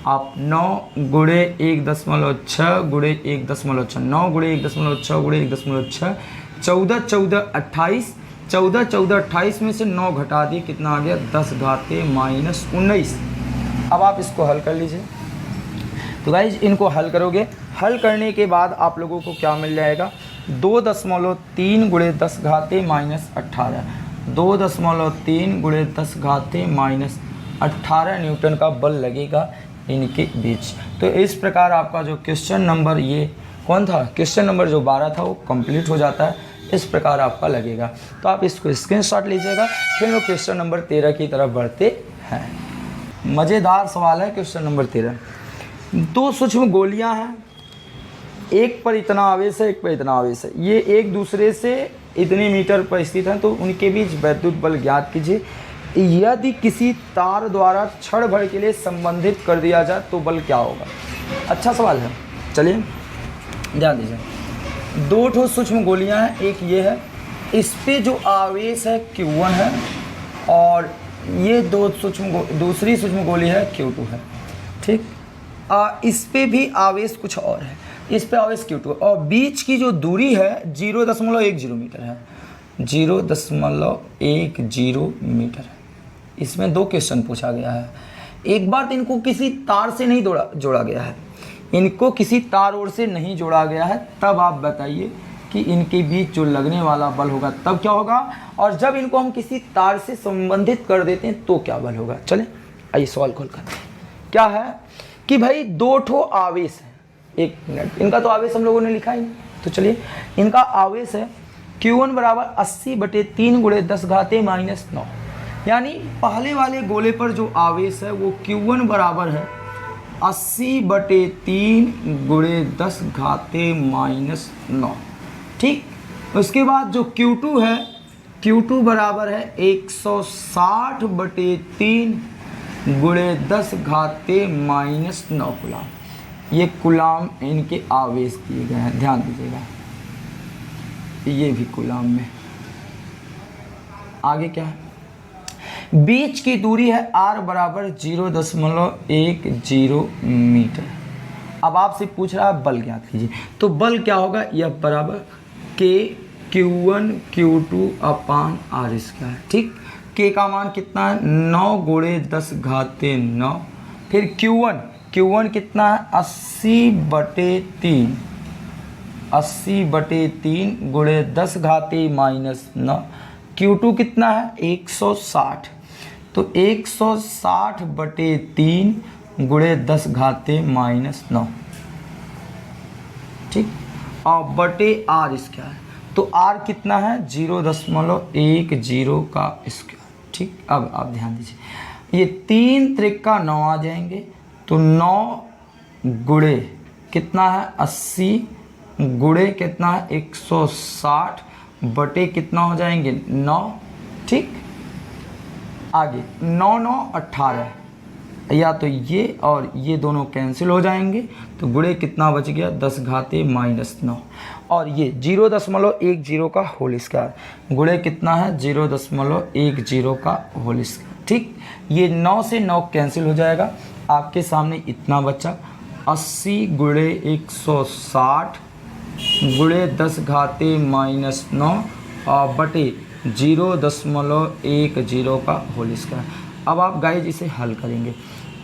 आप 9 गुणे 1.6 गुणे 1.6, 9 गुणे 1.6 गुणे 1.6, 14 14 28, 14 14 28 में से 9 घटा दिए, कितना आ गया 10 घाते -19। अब आप इसको हल कर लीजिए। तो गाइज इनको हल करोगे, हल करने के बाद आप लोगों को क्या मिल जाएगा, 2.3 गुणे 10 घाते -18, 2.3 गुणे 10 घाते -18 न्यूटन का बल लगेगा इनके बीच। तो इस प्रकार आपका जो क्वेश्चन नंबर ये कौन था, क्वेश्चन नंबर जो 12 था वो कंप्लीट हो जाता है। इस प्रकार आपका लगेगा। तो आप इसको स्क्रीनशॉट लीजिएगा, फिर लोग क्वेश्चन नंबर 13 की तरफ बढ़ते हैं। मज़ेदार सवाल है क्वेश्चन नंबर 13। 2 सूक्ष्म गोलियां हैं, एक पर इतना आवेश है, एक पर इतना आवेश है, ये एक दूसरे से इतने मीटर पर स्थित हैं, तो उनके बीच विद्युत बल ज्ञात कीजिए। यदि किसी तार द्वारा क्षण भर के लिए संबंधित कर दिया जाए तो बल क्या होगा। अच्छा सवाल है, चलिए ध्यान दीजिए। 2 सूक्ष्म गोलियां हैं, एक ये है, इस पे जो आवेश है Q1 है और ये दूसरी सूक्ष्म गोली है Q2 है, ठीक। इस पे भी आवेश कुछ और है। इस पे आवेश Q2 और बीच की जो दूरी है 0.10 मीटर है, 0.10 मीटर। इसमें 2 क्वेश्चन पूछा गया है। एक बार तो इनको किसी तार से नहीं जोड़ा गया है, इनको किसी तार ओर से नहीं जोड़ा गया है, तब आप बताइए कि इनके बीच जो लगने वाला बल होगा तब क्या होगा, और जब इनको हम किसी तार से संबंधित कर देते हैं तो क्या बल होगा। चलें आइए सवाल खोल कर। क्या है कि भाई 2 ठो आवेश है, 1 मिनट, इनका तो आवेश हम लोगों ने लिखा ही नहीं, तो चलिए इनका आवेश है Q1 बराबर 80/3 × 10⁻⁻9। यानी पहले वाले गोले पर जो आवेश है वो Q1 बराबर है 80/3 × 10⁻⁻9, ठीक। उसके बाद जो Q2 है, Q2 बराबर है 160/3 × 10⁻⁻9 कूलाम। ये कूलाम इनके आवेश दिए गए हैं, ध्यान दीजिएगा, ये भी कूलाम में। आगे क्या है, बीच की दूरी है r बराबर 0.10 मीटर। अब आपसे पूछ रहा है बल ज्ञात कीजिए, तो बल क्या होगा, यह बराबर Q1 Q2 अपान r², ठीक। K का मान कितना है 9 × 10⁻9, फिर Q1 कितना है 80/3 × 10⁻⁻9। Q2 कितना है 160, तो 160/3 × 10⁻⁻9, ठीक। और बटे r², तो r कितना है 0.10 का स्क्वायर, ठीक। अब आप ध्यान दीजिए, ये 3 त्रिका 9 आ जाएंगे, तो 9 गुणे कितना है 80 गुणे कितना है 160 बटे कितना हो जाएंगे 9, ठीक। आगे 9 9 18, या तो ये और ये दोनों कैंसिल हो जाएंगे, तो गुणे कितना बच गया 10⁻⁻9, और ये 0.10 का होल स्क्वायर, गुणे कितना है 0.10 का होल स्क्वायर, ठीक। ये 9 से 9 कैंसिल हो जाएगा, आपके सामने इतना बचा 80 गुणे 160 गुणे 10⁻⁻9 और बटे 0.10 का होल स्क्वायर। अब आप गाइज इसे हल करेंगे,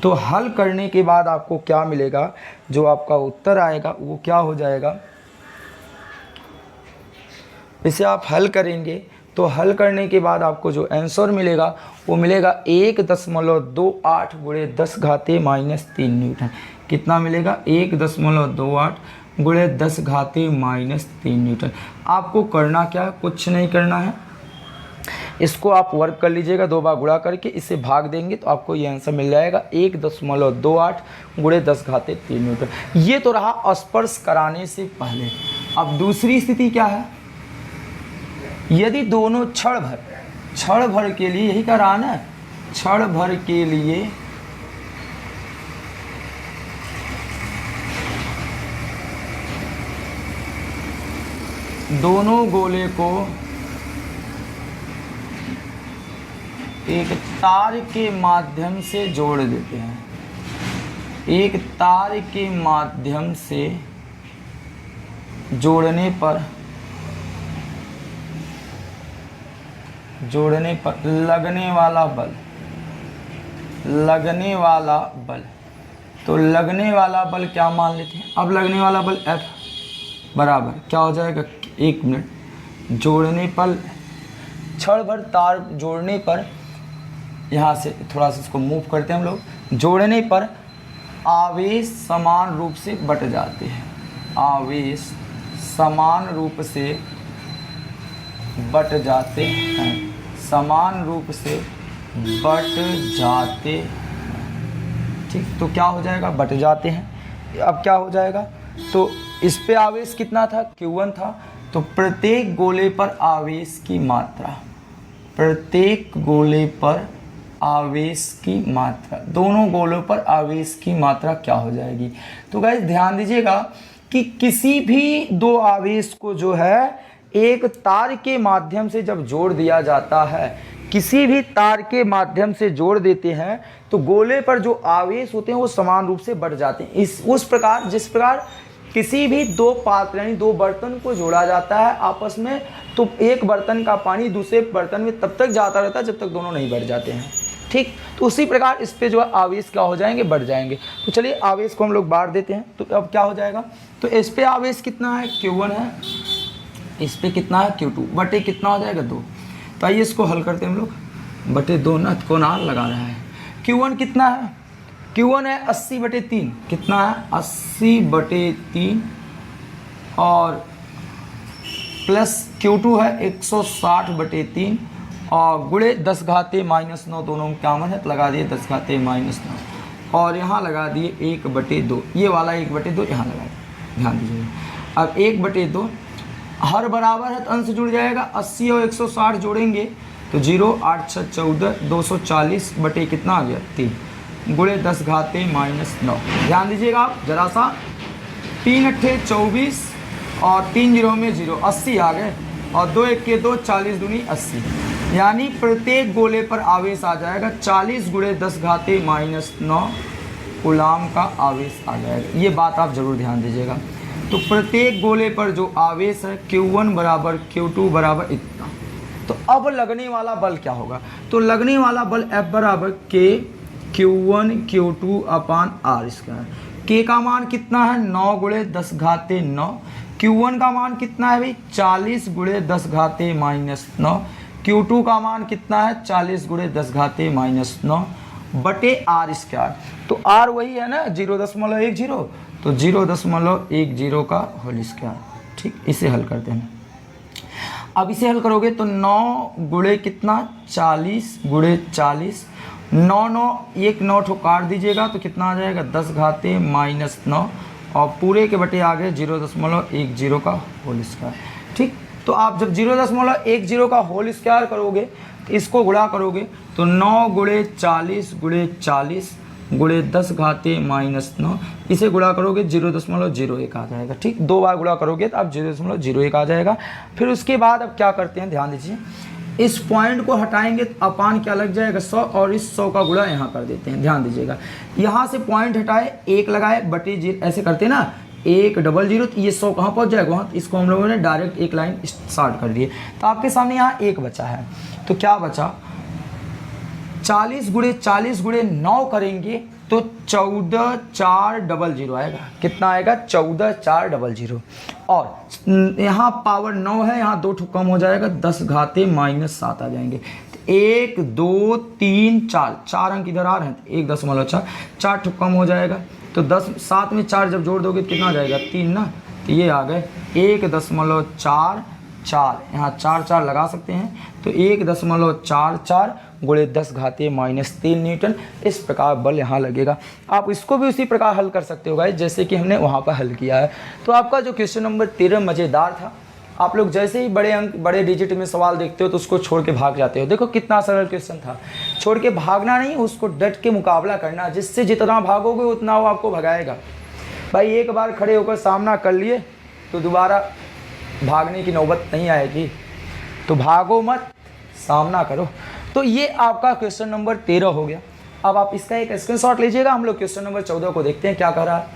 तो हल करने के बाद आपको क्या मिलेगा, जो आपका उत्तर आएगा वो क्या हो जाएगा, इसे आप हल करेंगे तो हल करने के बाद आपको जो आंसर मिलेगा वो मिलेगा 1.28 गुणे 10⁻⁻3 न्यूटन। कितना मिलेगा 1.28 गुणे 10⁻⁻3 न्यूटन। आपको करना क्या है, कुछ नहीं करना है, इसको आप वर्क कर लीजिएगा, 2 बार गुणा करके इसे भाग देंगे तो आपको ये आंसर मिल जाएगा 1.28 गुणे 10⁻3 न्यूटन। ये तो रहा स्पर्श कराने से पहले। अब दूसरी स्थिति क्या है, यदि दोनों क्षण भर के लिए, यही कह रहा ना, क्षण भर के लिए दोनों गोले को एक तार के माध्यम से जोड़ देते हैं, एक तार के माध्यम से जोड़ने पर लगने वाला बल, तो लगने वाला बल क्या मान लेते हैं, अब लगने वाला बल F बराबर क्या हो जाएगा, 1 मिनट, जोड़ने पर क्षण भर तार जोड़ने पर, यहाँ से थोड़ा सा इसको मूव करते हैं हम लोग, जोड़ने पर आवेश समान रूप से बट जाते हैं, आवेश समान रूप से बट जाते हैं, समान रूप से बट जाते, ठीक। तो क्या हो जाएगा, बट जाते हैं। अब क्या हो जाएगा, तो इस पे आवेश कितना था, Q1 था, तो प्रत्येक गोले पर आवेश की मात्रा, प्रत्येक गोले पर आवेश की मात्रा, दोनों गोलों पर आवेश की मात्रा क्या हो जाएगी। तो गाइस ध्यान दीजिएगा कि किसी भी 2 आवेश को जो है एक तार के माध्यम से जब जोड़ दिया जाता है, किसी भी तार के माध्यम से जोड़ देते हैं, तो गोले पर जो आवेश होते हैं वो समान रूप से बढ़ जाते हैं। उस प्रकार जिस प्रकार किसी भी दो पात्र यानी दो बर्तन को जोड़ा जाता है आपस में, तो एक बर्तन का पानी दूसरे बर्तन में तब तक जाता रहता है जब तक दोनों नहीं बढ़ जाते हैं। ठीक, तो उसी प्रकार इस पे जो है आवेश क्या हो जाएंगे, बढ़ जाएंगे। तो चलिए आवेश को हम लोग बांट देते हैं। तो अब क्या हो जाएगा, तो इस पे आवेश कितना है, Q1 है, इस पे कितना है, Q2 बटे कितना हो जाएगा 2। तो आइए इसको हल करते हैं हम लोग, बटे 2 ना कोनार लगा रहा है। Q1 कितना है, Q1 है 80/3, कितना है 80/3 और प्लस Q2 है 160/3 और गुणे 10 घाते -9, दोनों में कॉमन है तो लगा दिए 10 घाते -9 और यहाँ लगा दिए 1/2, ये वाला 1/2 यहाँ लगा दिए, ध्यान दीजिएगा। अब 1/2 हर बराबर है तो अंश जुड़ जाएगा, 80 और 160 जोड़ेंगे तो 0, 8 6 14, 240 बटे कितना आ गया 3 गुणे 10 घाते -9। ध्यान दीजिएगा आप जरा सा, 3 अट्ठे 24 और 3 जीरो में 0, 80 आ गए और 2 1 के 2, 40 दूनी 80, यानी प्रत्येक गोले पर आवेश आ जाएगा 40 गुणे 10 घाते -9 कूलाम का आवेश आ जाएगा। ये बात आप जरूर ध्यान दीजिएगा। तो प्रत्येक गोले पर जो आवेश है Q1 बराबर Q2 बराबर इतना। तो अब लगने वाला बल क्या होगा, तो लगने वाला बल F बराबर K Q1 Q2 अपान R स्क्वायर। K का मान कितना है 9 गुणे 10 घाते 9, Q1 का मान कितना है भाई 40 गुणे 10 घाते -9, Q2 का मान कितना है 40 गुणे 10 घाते -9 बटे R स्क्वायर। तो R वही है ना 0.10, तो 0.10 का होल स्क्वायर। ठीक, इसे हल करते हैं। अब इसे हल करोगे तो 9 गुणे कितना 40 गुणे 40, 9 9 1 9 ठो काट दीजिएगा तो कितना आ जाएगा 10 घाते -9 और पूरे के बटे आ गए 0.10 का होल स्क्वायर। ठीक, तो आप जब 0.10 का होल स्क्वायर करोगे, इसको गुणा करोगे तो 9 गुणे 40 गुणे 40 गुणे 10 घाते -9, इसे गुणा करोगे 0.01 आ जाएगा। ठीक, 2 बार गुणा करोगे तो आप 0.01 आ जाएगा। फिर उसके बाद अब क्या करते हैं, ध्यान दीजिए, इस पॉइंट को हटाएंगे तो अपान क्या लग जाएगा 100 और इस 100 का गुणा यहाँ कर देते हैं। ध्यान दीजिएगा, यहाँ से पॉइंट हटाए 1 लगाए बटे 0 ऐसे करते हैं ना, 100, तो ये 100 कहाँ पहुँच जाएगा वहाँ, इसको हम लोगों ने डायरेक्ट एक लाइन स्टार्ट कर दिए। तो आपके सामने यहाँ 1 बचा है, तो क्या बचा 40 गुणे 9 करेंगे तो 14,400 आएगा। कितना आएगा 14,400 और यहाँ पावर 9 है, यहाँ 2 ठो कम हो जाएगा 10 घाते -7 आ जाएंगे। 1 2 3 4 अंक इधर आ रहे हैं, 1.4 4 ठो कम हो जाएगा तो 10 7 में 4 जब जोड़ दोगे तो कितना आ जाएगा 3 ना, तो ये आ गए 1.44, यहाँ 4 4 लगा सकते हैं तो 1.44 गुणे 10 घाते -3 न्यूटन। इस प्रकार बल यहाँ लगेगा। आप इसको भी उसी प्रकार हल कर सकते हो गाइस जैसे कि हमने वहाँ पर हल किया है। तो आपका जो क्वेश्चन नंबर 13 मज़ेदार था। आप लोग जैसे ही बड़े अंक बड़े डिजिट में सवाल देखते हो तो उसको छोड़ के भाग जाते हो। देखो कितना सरल क्वेश्चन था, छोड़ के भागना नहीं, उसको डट के मुकाबला करना, जिससे जितना भागोगे उतना वो आपको भगाएगा। भाई एक बार खड़े होकर सामना कर लिए तो दोबारा भागने की नौबत नहीं आएगी, तो भागो मत, सामना करो। तो ये आपका क्वेश्चन नंबर 13 हो गया। अब आप इसका एक स्क्रीनशॉट लीजिएगा। हम लोग क्वेश्चन नंबर 14 को देखते हैं क्या कह रहा है।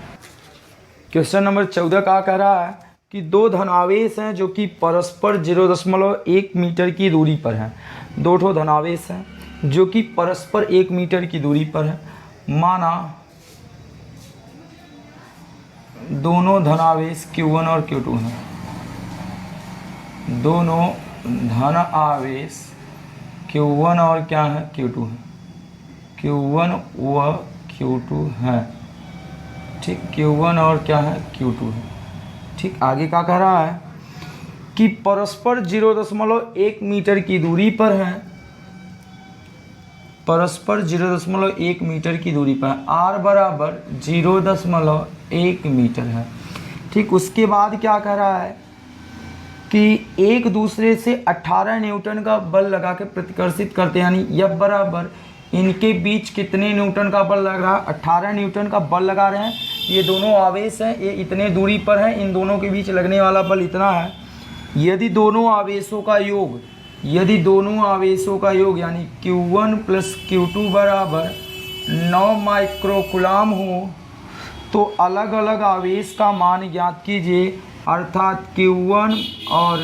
क्वेश्चन नंबर 14 का कह रहा है कि 2 धनावेश हैं जो कि परस्पर 0.1 मीटर की दूरी पर हैं। 2 ठो धनावेश हैं जो कि परस्पर 1 मीटर की दूरी पर है। माना दोनों धनावेश Q1 और Q2 हैं। दोनों धन आवेश Q1 और क्या है Q2 है। Q1 व Q2 है। ठीक, Q1 और क्या है Q2 है। ठीक, आगे क्या कह रहा है कि परस्पर 0.1 मीटर की दूरी पर है। परस्पर 0.1 मीटर की दूरी पर है। R बराबर 0.1 मीटर है। ठीक, उसके बाद क्या कह रहा है कि एक दूसरे से 18 न्यूटन का बल लगा के प्रतिकर्षित करते हैं, यानी F बराबर इनके बीच कितने न्यूटन का बल लग रहा है, 18 न्यूटन का बल लगा रहे हैं। ये दोनों आवेश हैं, ये इतने दूरी पर हैं, इन दोनों के बीच लगने वाला बल इतना है। यदि दोनों आवेशों का योग यानी Q1 + Q2 बराबर 9 माइक्रोकूलाम हो तो अलग अलग आवेश का मान ज्ञात कीजिए, अर्थात Q1 और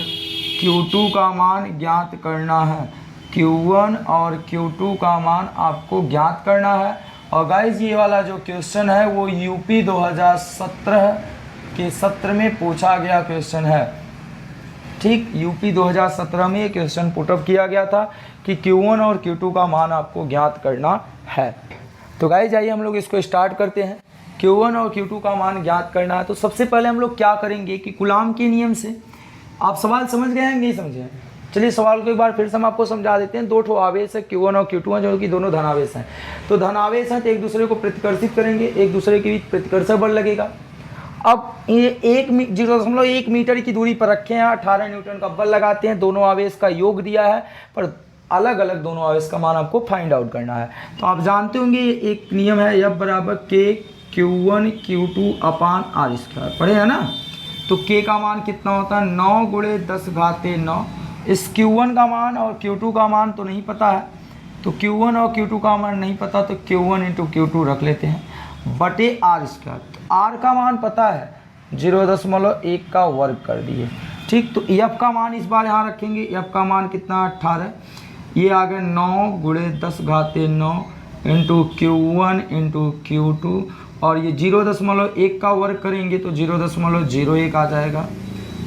Q2 का मान ज्ञात करना है। Q1 और Q2 का मान आपको ज्ञात करना है। और गाइज ये वाला जो क्वेश्चन है वो यूपी 2017 के सत्र में पूछा गया क्वेश्चन है। ठीक, यूपी 2017 में ये क्वेश्चन पुटअप किया गया था कि Q1 और Q2 का मान आपको ज्ञात करना है। तो गाइज आइए हम लोग इसको स्टार्ट करते हैं। Q1 और Q2 का मान ज्ञात करना है। तो सबसे पहले हम लोग क्या करेंगे कि कूलाम के नियम से, आप सवाल समझ गए हैं नहीं समझे हैं? चलिए सवाल को एक बार फिर से हम आपको समझा देते हैं। दो ठो आवेश है Q1 और Q2 हैं, जो कि दोनों धनावेश हैं। तो धनावेश हैं तो एक दूसरे को प्रतिकर्षित करेंगे, एक दूसरे के बीच प्रतिकर्षण बल लगेगा। अब ये 0.1 मीटर की दूरी पर रखे हैं, 18 न्यूटन का बल लगाते हैं, दोनों आवेश का योग दिया है, पर अलग अलग दोनों आवेश का मान आपको फाइंड आउट करना है। तो आप जानते होंगे एक नियम है F बराबर K Q1 Q2 अपान R², पढ़े है ना। तो K का मान कितना होता है 9 गुणे 10 घाते 9। इस Q1 का मान और Q2 का मान तो नहीं पता है, तो Q1 और Q2 का मान नहीं पता, तो Q1 इंटू Q2 रख लेते हैं बटे R²। तो R का मान पता है 0.1 का वर्ग कर दिए। ठीक, तो F का मान इस बार यहाँ रखेंगे। F का मान कितना 18, ये आ गया 9 गुणे 10 घाते 9 इंटू Q1 इंटू Q2, और ये 0.1 का वर्ग करेंगे तो 0.01 आ जाएगा,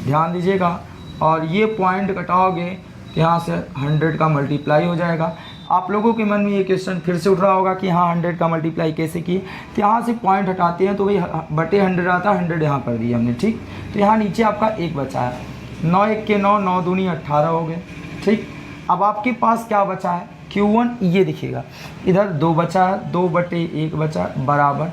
ध्यान दीजिएगा। और ये पॉइंट घटाओगे तो यहाँ से 100 का मल्टीप्लाई हो जाएगा। आप लोगों के मन में ये क्वेश्चन फिर से उठ रहा होगा कि हाँ 100 का मल्टीप्लाई कैसे किए। तो यहाँ से पॉइंट हटाते हैं तो भाई बटे 100 आता है, 100 यहाँ कर दिया हमने। ठीक, तो यहाँ नीचे आपका 1 बचा है, 9 1 के 9, 9 दूनी 18 हो गए। ठीक, अब आपके पास क्या बचा है Q1, ये दिखेगा इधर 2 बचा है, 2 बटे 1 बचा बराबर,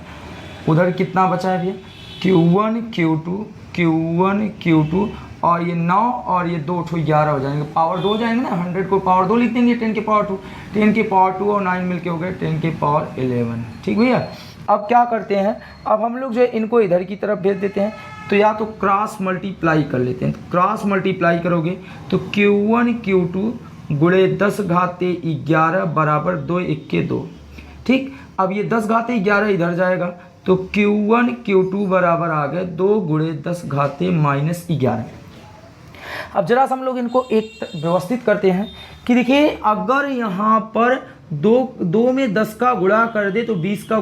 उधर कितना बचा है भैया Q1 Q2 Q1 Q2, और ये 9 और ये 2 ठो 11 हो जाएंगे, पावर 2 हो जाएंगे ना। 100 को पावर 2 लिख देंगे, 10 के पावर 2, 10 के पावर 2 और 9 मिलके हो गए 10 के पावर 11। ठीक भैया, अब क्या करते हैं, अब हम लोग जो है इनको इधर की तरफ भेज देते हैं। तो या तो क्रॉस मल्टीप्लाई कर लेते हैं। तो क्रॉस मल्टीप्लाई करोगे तो Q1 Q2 गुणे 10 घाते 11 बराबर 2 1 के 2। ठीक, अब ये 10 घाते 11 इधर जाएगा, तो Q1 Q2 बराबर आ गए 2 गुणे 10 घाते -11। अब जरा सा हम लोग इनको एक व्यवस्थित करते हैं कि देखिए, अगर यहाँ पर दो में 10 का गुणा कर दे तो 20 का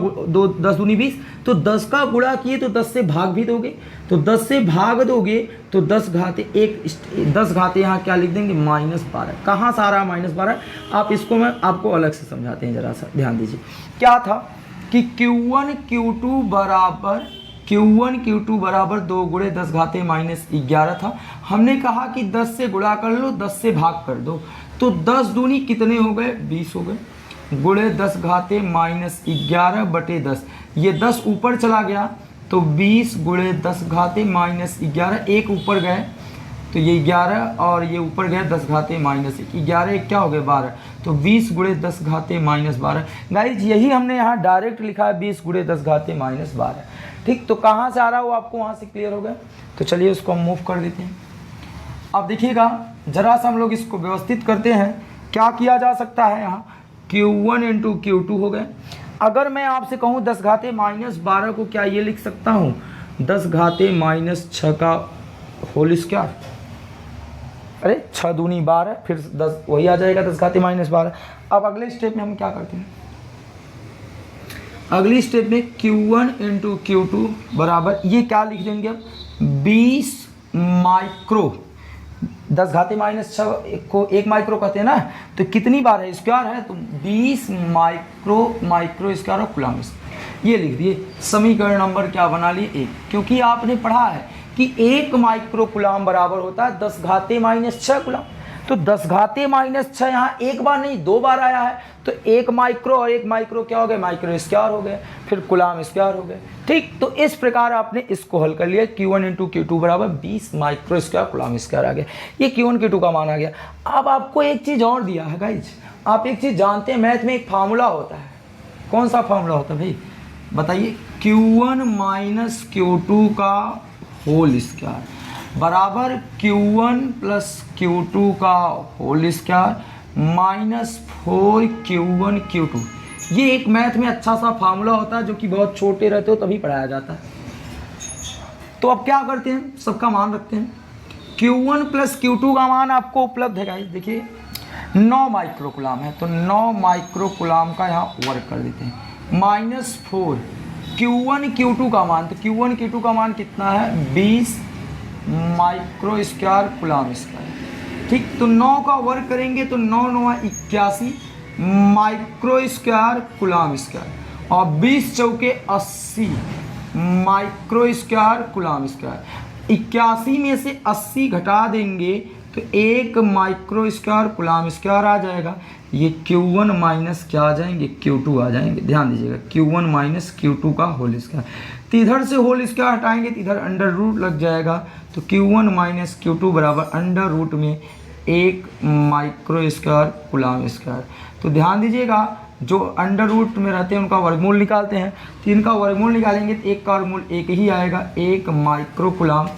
10 दूनी 20, तो 10 का गुणा किए तो 10 से भाग भी दोगे, तो 10 से भाग दोगे तो 10 घाते यहाँ क्या लिख देंगे -12। कहाँ से आ रहा है -12, आप इसको मैं आपको अलग से समझाते हैं, जरा सा ध्यान दीजिए। क्या था कि Q1 Q2 बराबर 2 गुणे 10 घाते -11 था। हमने कहा कि 10 से गुणा कर लो, 10 से भाग कर दो, तो 10 दूनी कितने हो गए 20 हो गए, गुणे 10 घाते -11 बटे 10। ये 10 ऊपर चला गया तो 20 गुणे 10 घाते -11, एक ऊपर गए तो ये 11 और ये ऊपर गए 10 घाते -11, एक क्या हो गए 12, तो 20 गुणे 10 घाते -12। गाइज यही हमने यहाँ डायरेक्ट लिखा है 20 गुणे 10 घाते -12। ठीक, तो कहाँ से आ रहा है वो आपको वहाँ से क्लियर हो गया। तो चलिए उसको हम मूव कर देते हैं। अब देखिएगा जरा सा हम लोग इसको व्यवस्थित करते हैं। क्या किया जा सकता है, यहाँ Q1 इंटू Q2 हो गए। अगर मैं आपसे कहूँ 10 घाते -12 को क्या ये लिख सकता हूँ 10 घाते -6 का होल स्क्वायर। अरे 6 दूनी 12, फिर 10 वही आ जाएगा 10 घाते -12। अब अगले स्टेप में हम क्या करते हैं, अगली स्टेप में Q1 इंटू Q2 बराबर ये क्या लिख देंगे अब 20 माइक्रो। 10 घाते -6 को 1 माइक्रो कहते हैं ना, तो कितनी बार है स्क्वायर है, तो 20 माइक्रो स्क्वायर ऑफ कूलम। ये लिख दिए, समीकरण नंबर क्या बना लिए 1, क्योंकि आपने पढ़ा है कि 1 माइक्रो कूलम बराबर होता है 10 घाते -6 कूलम। तो 10 घाते -6 यहाँ एक बार नहीं 2 बार आया है, तो 1 माइक्रो और 1 माइक्रो क्या हो गए माइक्रो स्क्वायर हो गए, फिर कूलम स्क्वायर हो गए। ठीक, तो इस प्रकार आपने इसको हल कर लिया। Q1 इंटू Q2 बराबर 20 माइक्रो स्क्वायर कूलम स्क्वायर आ गया। ये Q1 Q2 का मान आ गया। अब आपको एक चीज़ और दिया है गाइज, आप एक चीज़ जानते हैं, मैथ में एक फार्मूला होता है। कौन सा फार्मूला होता है भाई बताइए, Q1 माइनस Q2 का होल स्क्वायर बराबर Q1 प्लस Q2 का होल स्क्वायर -4 Q1 Q2। ये एक मैथ में अच्छा सा फार्मूला होता है जो कि बहुत छोटे रहते हो तभी पढ़ाया जाता है। तो अब क्या करते हैं, सबका मान रखते हैं। Q1 प्लस Q2 का मान आपको उपलब्ध है गाइस, देखिए 9 माइक्रोकुलाम है, तो 9 माइक्रोकुलाम का यहाँ वर्क कर देते हैं, -4 Q1 Q2 का मान, तो Q1 Q2 का मान कितना है 20 माइक्रो स्क्वायर कुलाम स्क्वायर, ठीक। तो 9 का वर्क करेंगे तो 9 9 81 माइक्रो स्क्वायर कुलाम स्क्वायर, और 20 चौके 80 माइक्रो स्क्वायर कुलाम स्क्वायर। 81 में से 80 घटा देंगे तो 1 माइक्रो स्क्वायर कुलाम स्क्वायर आ जाएगा। ये Q1 माइनस क्या आ जाएंगे, Q2 आ जाएंगे। ध्यान दीजिएगा, Q1 माइनस Q2 का होल स्क्वायर, तो इधर से होल स्क्वायर हटाएंगे तो इधर अंडर रूट लग जाएगा, तो Q1 माइनस Q2 बराबर अंडर रूट में 1 माइक्रो स्क्वायर कुलाम स्क्वायर। तो ध्यान दीजिएगा, जो अंडर रूट में रहते हैं उनका वर्गमूल निकालते हैं, तो इनका वर्गमूल निकालेंगे तो एक का वर्गमूल एक ही आएगा, 1 माइक्रो कुलाम।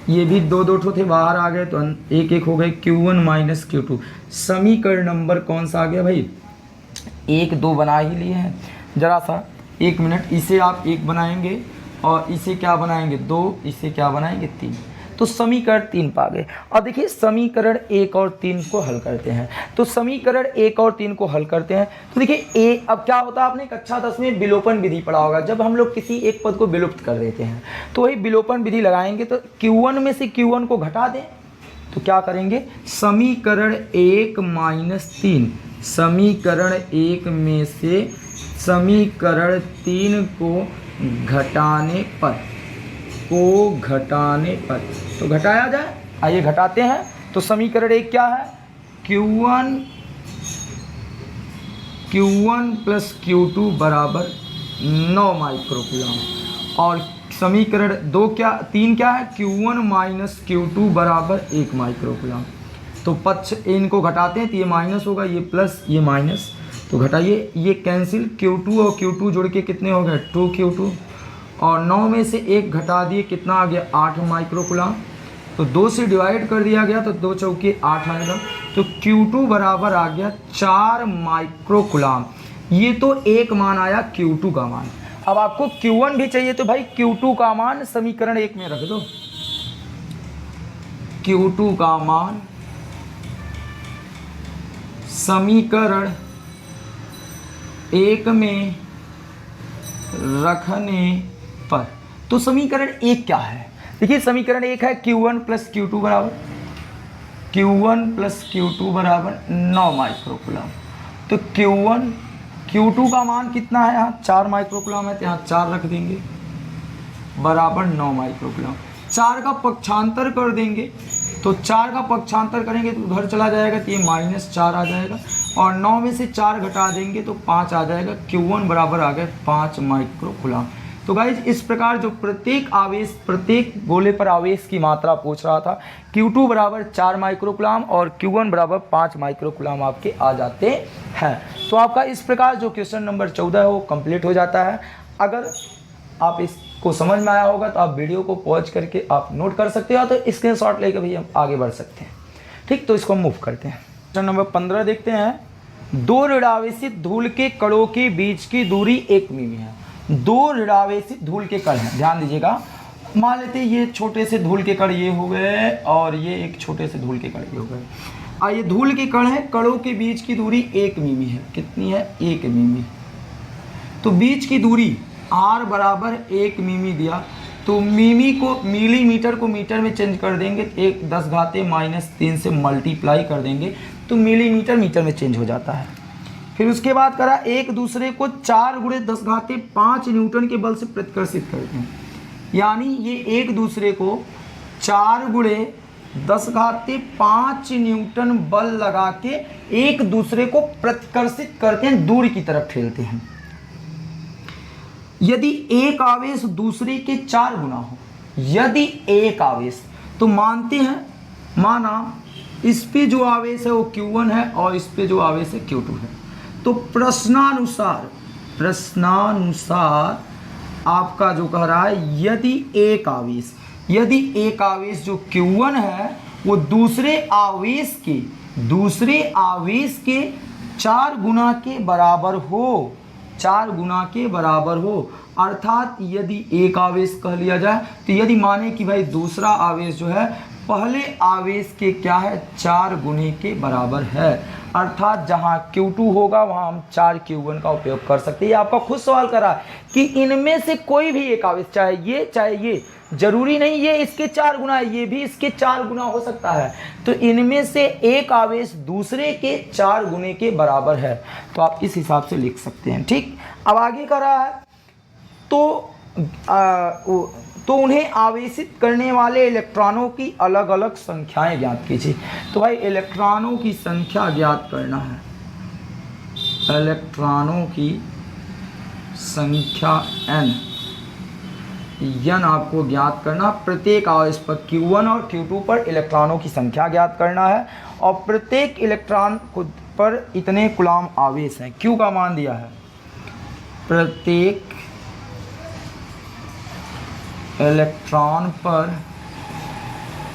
ये भी दो दो ठो थे बाहर आ गए तो एक एक हो गए, Q1 माइनस Q2। समीकरण नंबर कौन सा आ गया भाई, 1 2 बना ही लिए हैं। जरा सा 1 मिनट, इसे आप 1 बनाएंगे और इसे क्या बनाएंगे 2, इसे क्या बनाएंगे 3, तो समीकरण 3 पा गए। अब देखिए समीकरण 1 और 3 को हल करते हैं, तो समीकरण 1 और 3 को हल करते हैं तो देखिए अब क्या होता है, आपने कक्षा 10 में विलोपन विधि पढ़ा होगा, जब हम लोग किसी एक पद को विलुप्त कर देते हैं तो वही विलोपन विधि लगाएंगे, तो Q1 में से Q1 को घटा दें तो क्या करेंगे, समीकरण 1 माइनस 3, समीकरण 1 में से समीकरण 3 को घटाने पर तो घटाया जाए, आइए घटाते हैं। तो समीकरण 1 क्या है, Q1 प्लस Q2 बराबर 9 माइक्रोकुलाम, और समीकरण 3 क्या है, Q1 माइनस Q2 बराबर 1 माइक्रोकुलाम। तो पक्ष इनको घटाते हैं तो ये माइनस होगा, ये प्लस ये माइनस, तो घटाइए, ये कैंसिल, Q2 और Q2 जोड़ के कितने हो गए 2Q2, और 9 में से 1 घटा दिए, कितना आ गया 8 माइक्रोकुलाम। तो 2 से डिवाइड कर दिया गया तो 2 चौके 8 आएगा, तो Q2 बराबर आ गया 4 माइक्रोकुलाम। ये तो एक मान आया Q2 का मान। अब आपको Q1 भी चाहिए तो भाई Q2 का मान समीकरण 1 में रख दो, Q2 का मान समीकरण 1 में रखने पर, तो समीकरण 1 क्या है, देखिए समीकरण 1 है Q1 प्लस Q2 बराबर 9 माइक्रोकुलाम। तो Q2 का मान कितना है, यहाँ 4 माइक्रोकुलाम है तो यहाँ 4 रख देंगे बराबर 9 माइक्रोकुलाम। 4 का पक्षांतर कर देंगे, तो 4 का पक्षांतर करेंगे तो उधर चला जाएगा तो ये -4 आ जाएगा, और 9 में से 4 घटा देंगे तो 5 आ जाएगा। Q1 बराबर आ गए 5 माइक्रोकुलाम। तो गाइज इस प्रकार जो प्रत्येक गोले पर आवेश की मात्रा पूछ रहा था, Q2 बराबर 4 माइक्रोकुलाम और Q1 बराबर 5 माइक्रोकुलाम आपके आ जाते हैं। तो आपका इस प्रकार जो क्वेश्चन नंबर 14 है वो कंप्लीट हो जाता है। अगर आप इसको समझ में आया होगा तो आप वीडियो को पॉज करके आप नोट कर सकते हो, तो स्क्रीनशॉट लेकर भी हम आगे बढ़ सकते हैं। ठीक, तो इसको हम मूव करते हैं। क्वेश्चन नंबर 15 देखते हैं। 2 ऋणावेशित धूल के कणों के बीच की दूरी 1 मिमी है। 2 ऋणावेशित धूल के कण हैं, ध्यान दीजिएगा। मान लेते हैं ये छोटे से धूल के कण ये हो गए और ये एक छोटे से धूल के कण ये हो गए। ये धूल के कण हैं, कणों के बीच की दूरी 1 मिमी है। कितनी है, 1 मिमी। तो बीच की दूरी r बराबर 1 मिमी दिया, तो मिमी को मिलीमीटर को मीटर में चेंज कर देंगे, 1×10⁻³ से मल्टीप्लाई कर देंगे तो मिलीमीटर मीटर में चेंज हो जाता है। फिर उसके बाद करा एक दूसरे को 4×10⁵ न्यूटन के बल से प्रतिकर्षित करते हैं, यानी ये एक दूसरे को 4×10⁵ न्यूटन बल लगा के एक दूसरे को प्रतिकर्षित करते हैं, दूर की तरफ ठेलते हैं। यदि एक आवेश दूसरे के 4 गुना हो, यदि एक आवेश, तो मानते हैं, माना इस पे जो आवेश है वो Q1 है और इस पे जो आवेश है Q2 है, तो प्रश्नानुसार आपका जो कह रहा है यदि एक आवेश जो Q1 है वो दूसरे आवेश के 4 गुना के बराबर हो, 4 गुना के बराबर हो। अर्थात यदि एक आवेश कह लिया जाए तो यदि माने कि भाई दूसरा आवेश जो है पहले आवेश के क्या है 4 गुने के बराबर है, अर्थात जहाँ Q2 होगा वहाँ हम 4 Q1 का उपयोग कर सकते हैं। ये आपका खुद सवाल करा कि इनमें से कोई भी एक आवेश, चाहे ये, जरूरी नहीं ये इसके 4 गुना है, ये भी इसके 4 गुना हो सकता है, तो इनमें से एक आवेश दूसरे के 4 गुने के बराबर है, तो आप इस हिसाब से लिख सकते हैं। ठीक, अब आगे करा है तो उन्हें आवेशित करने वाले इलेक्ट्रॉनों की अलग अलग संख्याएं ज्ञात कीजिए। तो भाई इलेक्ट्रॉनों की संख्या ज्ञात करना है, इलेक्ट्रॉनों की संख्या n आपको ज्ञात करना, प्रत्येक आवेश पर Q1 और Q2 पर इलेक्ट्रॉनों की संख्या ज्ञात करना है, और प्रत्येक इलेक्ट्रॉन पर इतने कूलम आवेश हैं। Q का मान दिया है, प्रत्येक इलेक्ट्रॉन पर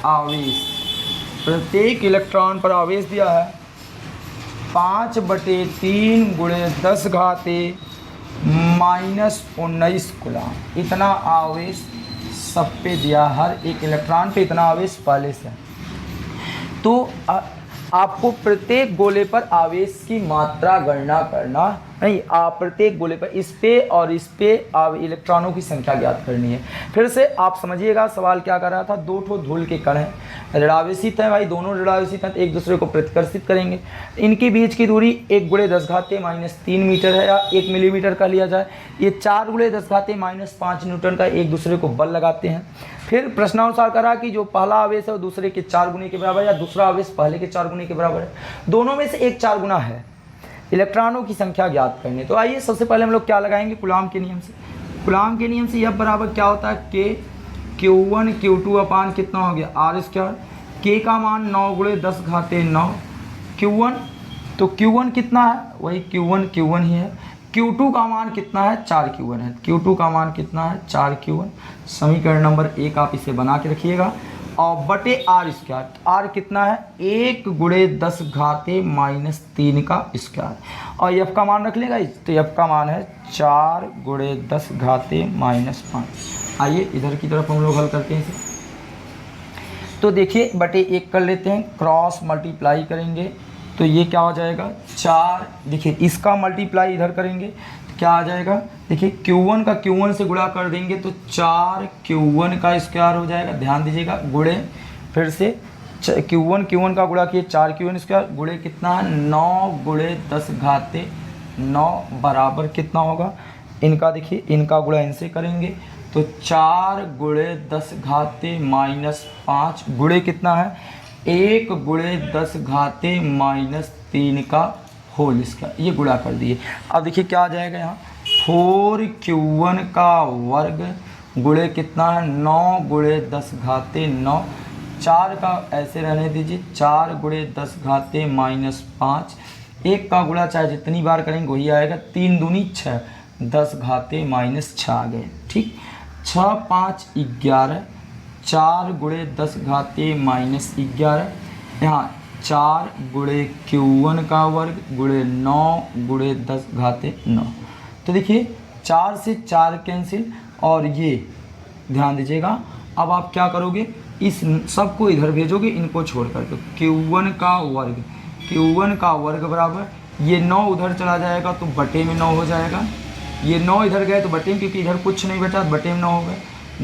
आवेश, प्रत्येक इलेक्ट्रॉन पर आवेश दिया है 5/3 × 10⁻⁻19 कूलम। इतना आवेश सब पे दिया, हर एक इलेक्ट्रॉन पे इतना आवेश पहले से है। तो आपको प्रत्येक गोले पर आवेश की मात्रा गणना करना नहीं, आप प्रत्येक गोले पर इस पे और इस पे इलेक्ट्रॉनों की संख्या ज्ञात करनी है। फिर से आप समझिएगा सवाल क्या कर रहा था, 2 ठो धूल के कण हैं, ऋणावेशित हैं भाई, दोनों ऋणावेशित हैं तो एक दूसरे को प्रतिकर्षित करेंगे। इनके बीच की दूरी 1 × 10⁻³ मीटर है, या 1 मिलीमीटर का लिया जाए। ये 4 × 10⁻5 न्यूटन का एक दूसरे को बल लगाते हैं। फिर प्रश्नानुसार करा कि जो पहला आवेश है वो दूसरे के 4 गुने के बराबर, या दूसरा आवेश पहले के 4 गुने के बराबर है, दोनों में से एक 4 गुना है। इलेक्ट्रॉनों की संख्या ज्ञात करनी। तो आइए सबसे पहले हम लोग क्या लगाएंगे, कूलम के नियम से। कूलम के नियम से यह बराबर क्या होता है, K Q1 Q2 अपान कितना हो गया R²। K का मान 9 × 10⁻9 Q1, तो Q1 कितना है, वही Q1 ही है। Q2 का मान कितना है, 4 Q1 है। Q2 का मान कितना है, 4 Q1। समीकरण नंबर 1 आप इसे बना के रखिएगा, और बटे R²। R कितना है, 1 × 10⁻³ का स्क्वायर, और F का मान रख लेगा, तो F का मान है 4 × 10⁻5। आइए इधर की तरफ हम लोग हल करते हैं इसे। तो देखिए बटे 1 कर लेते हैं, क्रॉस मल्टीप्लाई करेंगे तो ये क्या हो जाएगा 4। देखिए इसका मल्टीप्लाई इधर करेंगे तो क्या आ जाएगा, देखिए Q1 का Q1 से गुणा कर देंगे तो 4 Q1 का स्क्वायर हो जाएगा। ध्यान दीजिएगा, गुणे फिर से Q1 का गुणा किए 4 Q1 स्क्वायर, गुणे कितना है 9 × 10⁻9 बराबर कितना होगा, इनका देखिए इनका गुणा इनसे करेंगे तो 4 × 10⁻5 गुणे कितना है 1 × 10⁻³ का होल स्क्वायर, ये गुणा कर दिए। अब देखिए क्या आ जाएगा यहाँ 4 Q1 का वर्ग गुणे कितना है 9 × 10⁻9, 4 का ऐसे रहने दीजिए 4 × 10⁻5, 1 का गुणा चाहे जितनी बार करेंगे वही आएगा, 3 दूनी 6, 10⁻6 आ गए। ठीक, 6 5 11, 4 × 10⁻11, यहाँ 4 × Q1 का वर्ग गुणे 9 × 10⁻9। तो देखिए 4 से 4 कैंसिल, और ये ध्यान दीजिएगा अब आप क्या करोगे, इस सब को इधर भेजोगे, इनको छोड़ कर, तो Q1 का वर्ग बराबर, ये 9 उधर चला जाएगा तो बटे में 9 हो जाएगा, ये 9 इधर गए तो बटे में, क्योंकि इधर कुछ नहीं बचा बटे में 9 हो गए,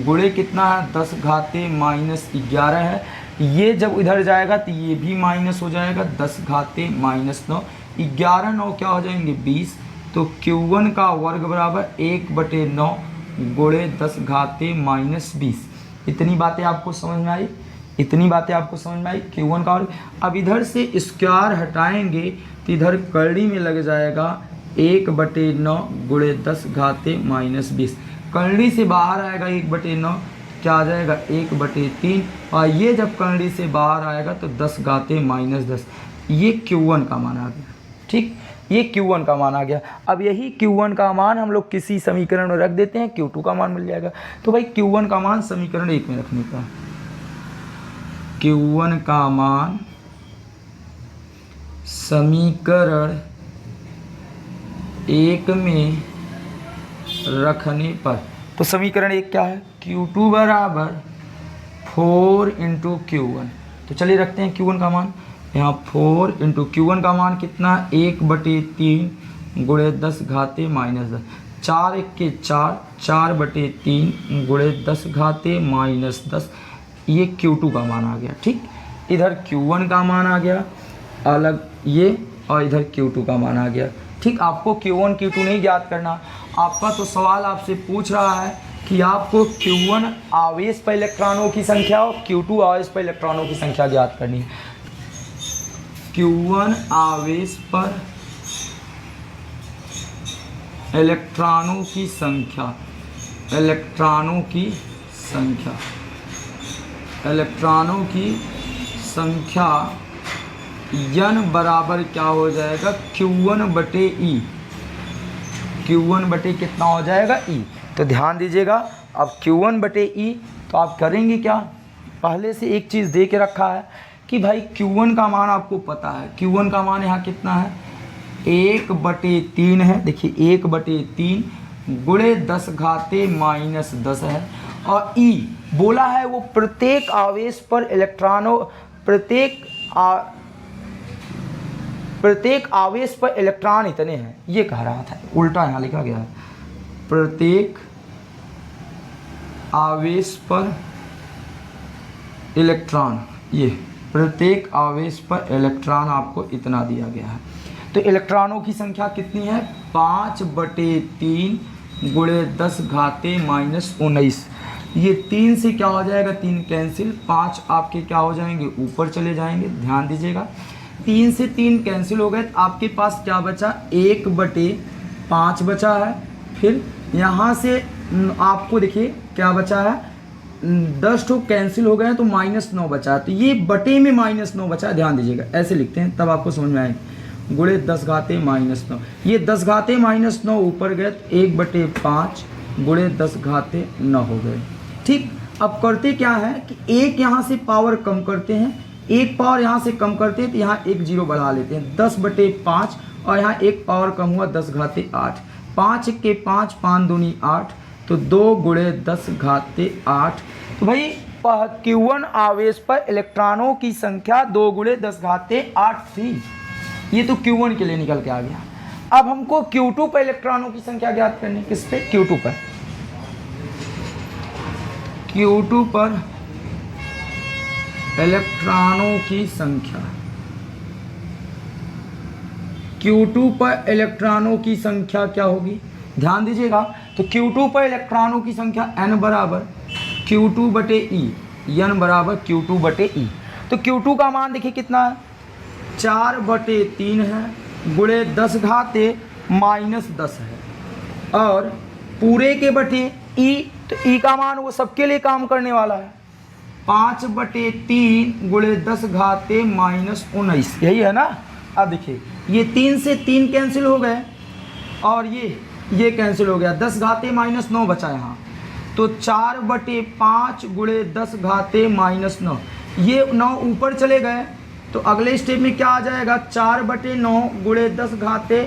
गुणे कितना है 10⁻11 है, ये जब इधर जाएगा तो ये भी माइनस हो जाएगा 10⁻9, 11 9 क्या हो जाएंगे 20, तो Q1 का वर्ग बराबर 1/9 गुणे 10⁻20। इतनी बातें आपको समझ में आई, Q1 का वर्ग। अब इधर से स्क्वायर हटाएंगे तो इधर कड़ी में लग जाएगा 1/9 गुणे 10⁻20, कड़ी से बाहर आएगा 1/9, क्या आ जाएगा 1/3, और ये जब कड़ी से बाहर आएगा तो 10⁻10, ये Q1 का मान आ गया। ठीक, ये Q1 का मान आ गया। अब यही Q1 का मान हम लोग किसी समीकरण में रख देते हैं, Q2 का मान मिल जाएगा। तो भाई Q1 का मान समीकरण 1 में रखने का, Q1 का मान समीकरण 1 में रखने पर। तो समीकरण एक क्या है, Q2 बराबर 4 इंटू Q1। तो चलिए रखते हैं Q1 का मान यहाँ 4 इंटू Q1 का मान कितना, 1/3 गुणे 10 घाते -10, 4 1 के 4, 4/3 गुणे 10 घाते -10, ये Q2 का मान आ गया। ठीक, इधर Q1 का मान आ गया अलग ये, और इधर Q2 का मान आ गया। ठीक, आपको Q1 Q2 नहीं ज्ञात करना, आपका तो सवाल आपसे पूछ रहा है कि आपको Q1 आवेश पर इलेक्ट्रॉनों की संख्या और Q2 आवेश पर इलेक्ट्रॉनों की संख्या ज्ञात करनी है। Q1 आवेश पर इलेक्ट्रॉनों की संख्या, इलेक्ट्रॉनों की संख्या, इलेक्ट्रॉनों की संख्या n बराबर क्या हो जाएगा, Q1/E। Q1 कितना हो जाएगा, E। तो ध्यान दीजिएगा, अब Q1/E तो आप करेंगे क्या, पहले से एक चीज़ दे के रखा है कि भाई Q1 का मान आपको पता है, Q1 का मान यहाँ कितना है, 1/3 है। देखिए 1/3 गुणे 10 घाते -10 है, और E बोला है वो प्रत्येक आवेश पर इलेक्ट्रॉनों, प्रत्येक आवेश पर इलेक्ट्रॉन इतने हैं, ये कह रहा था, उल्टा यहाँ लिखा गया है, प्रत्येक आवेश पर इलेक्ट्रॉन, ये प्रत्येक आवेश पर इलेक्ट्रॉन आपको इतना दिया गया है। तो इलेक्ट्रॉनों की संख्या कितनी है, 5/3 गुणे 10 घाते -19। ये 3 से क्या हो जाएगा, 3 कैंसिल, 5 आपके क्या हो जाएंगे, ऊपर चले जाएंगे। ध्यान दीजिएगा, 3 से 3 कैंसिल हो गए, तो आपके पास क्या बचा, 1/5 बचा है। फिर यहाँ से आपको देखिए क्या बचा है, 10 तो कैंसिल हो गए तो -9 बचा है, तो ये बटे में -9 बचा है। ध्यान दीजिएगा, ऐसे लिखते हैं तब आपको समझ में आएगा, गुणे 10 घाते -9, ये 10 घाते -9 ऊपर गए तो 1/5 गुणे 10 घाते 9 हो गए। ठीक, अब करते क्या है कि एक यहाँ से पावर कम करते हैं, एक पावर यहाँ से कम करते हैं, तो यहाँ एक जीरो बढ़ा लेते हैं, 10/5, और यहाँ एक पावर कम हुआ 10 घाते 8, 5 1 के 5, 5 दूनी 8, तो 2 गुणे 10 घाते 8। तो भाई Q1 आवेश पर इलेक्ट्रॉनों की संख्या 2 गुणे 10 घाते 8 थी, ये तो Q1 के लिए निकल के आ गया। अब हमको Q2 पर इलेक्ट्रॉनों की संख्या ज्ञात करनी, किस पे, Q2 पर। Q2 पर इलेक्ट्रॉनों की संख्या, Q2 पर इलेक्ट्रॉनों की संख्या क्या होगी, ध्यान दीजिएगा। तो Q2 पर इलेक्ट्रॉनों की संख्या n बराबर Q2/E, n बराबर Q2/E। तो Q2 का मान देखिए कितना है, 4/3 है, गुणे 10 घाते -10 है, और पूरे के बटे E, तो E का मान वो सबके लिए काम करने वाला है, 5/3 गुणे 10 घाते -19, यही है ना। अब देखिए ये 3 से 3 कैंसिल हो गए, और ये कैंसिल हो गया, 10 घाते -9 बचा यहाँ, तो 4/5 गुणे 10 घाते -9, ये 9 ऊपर चले गए, तो अगले स्टेप में क्या आ जाएगा, 4/9 गुणे 10 घाते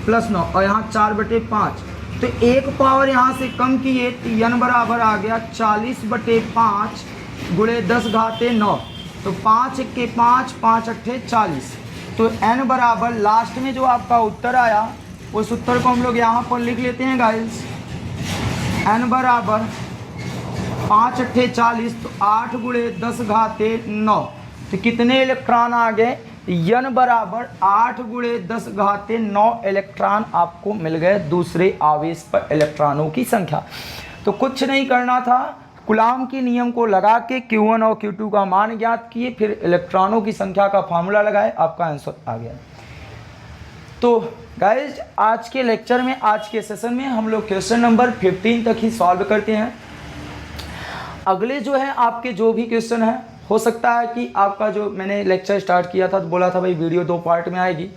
+9, और यहाँ 4/5, तो एक पावर यहाँ से कम किए, तो n बराबर आ गया 40/5 गुणे 10 घाते 9, तो 5 1 के 5, 5 8 40, तो n बराबर लास्ट में जो आपका उत्तर आया, उस उत्तर को हम लोग यहाँ पर लिख लेते हैं गाइस, n बराबर 5 8 40, तो 8 गुणे 10 घाते 9, तो कितने इलेक्ट्रॉन आ गए, n बराबर 8 गुणे 10 घाते 9 इलेक्ट्रॉन आपको मिल गए दूसरे आवेश पर इलेक्ट्रॉनों की संख्या। तो कुछ नहीं करना था, कूलाम के नियम को लगा के Q1 और Q2 का मान ज्ञात किए, फिर इलेक्ट्रॉनों की संख्या का फार्मूला लगाए, आपका आंसर आ गया। तो गाइज आज के लेक्चर में, आज के सेशन में हम लोग क्वेश्चन नंबर 15 तक ही सॉल्व करते हैं। अगले जो है आपके जो भी क्वेश्चन है, हो सकता है कि आपका जो मैंने लेक्चर स्टार्ट किया था तो बोला था भाई वीडियो 2 पार्ट में आएगी,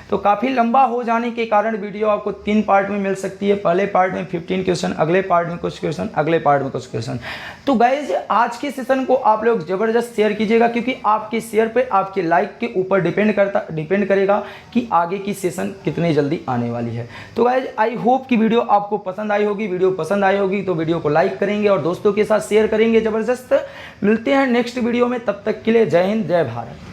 तो काफ़ी लंबा हो जाने के कारण वीडियो आपको 3 पार्ट में मिल सकती है। पहले पार्ट में 15 क्वेश्चन, अगले पार्ट में कुछ क्वेश्चन, अगले पार्ट में कुछ क्वेश्चन। तो गाइज आज के सेशन को आप लोग ज़बरदस्त शेयर कीजिएगा, क्योंकि आपके शेयर पे, आपके लाइक के ऊपर डिपेंड करेगा कि आगे की सेशन कितनी जल्दी आने वाली है। तो गाइज आई होप कि वीडियो आपको पसंद आई होगी। वीडियो पसंद आई होगी तो वीडियो को लाइक करेंगे और दोस्तों के साथ शेयर करेंगे ज़बरदस्त। मिलते हैं नेक्स्ट वीडियो में, तब तक के लिए जय हिंद, जय भारत।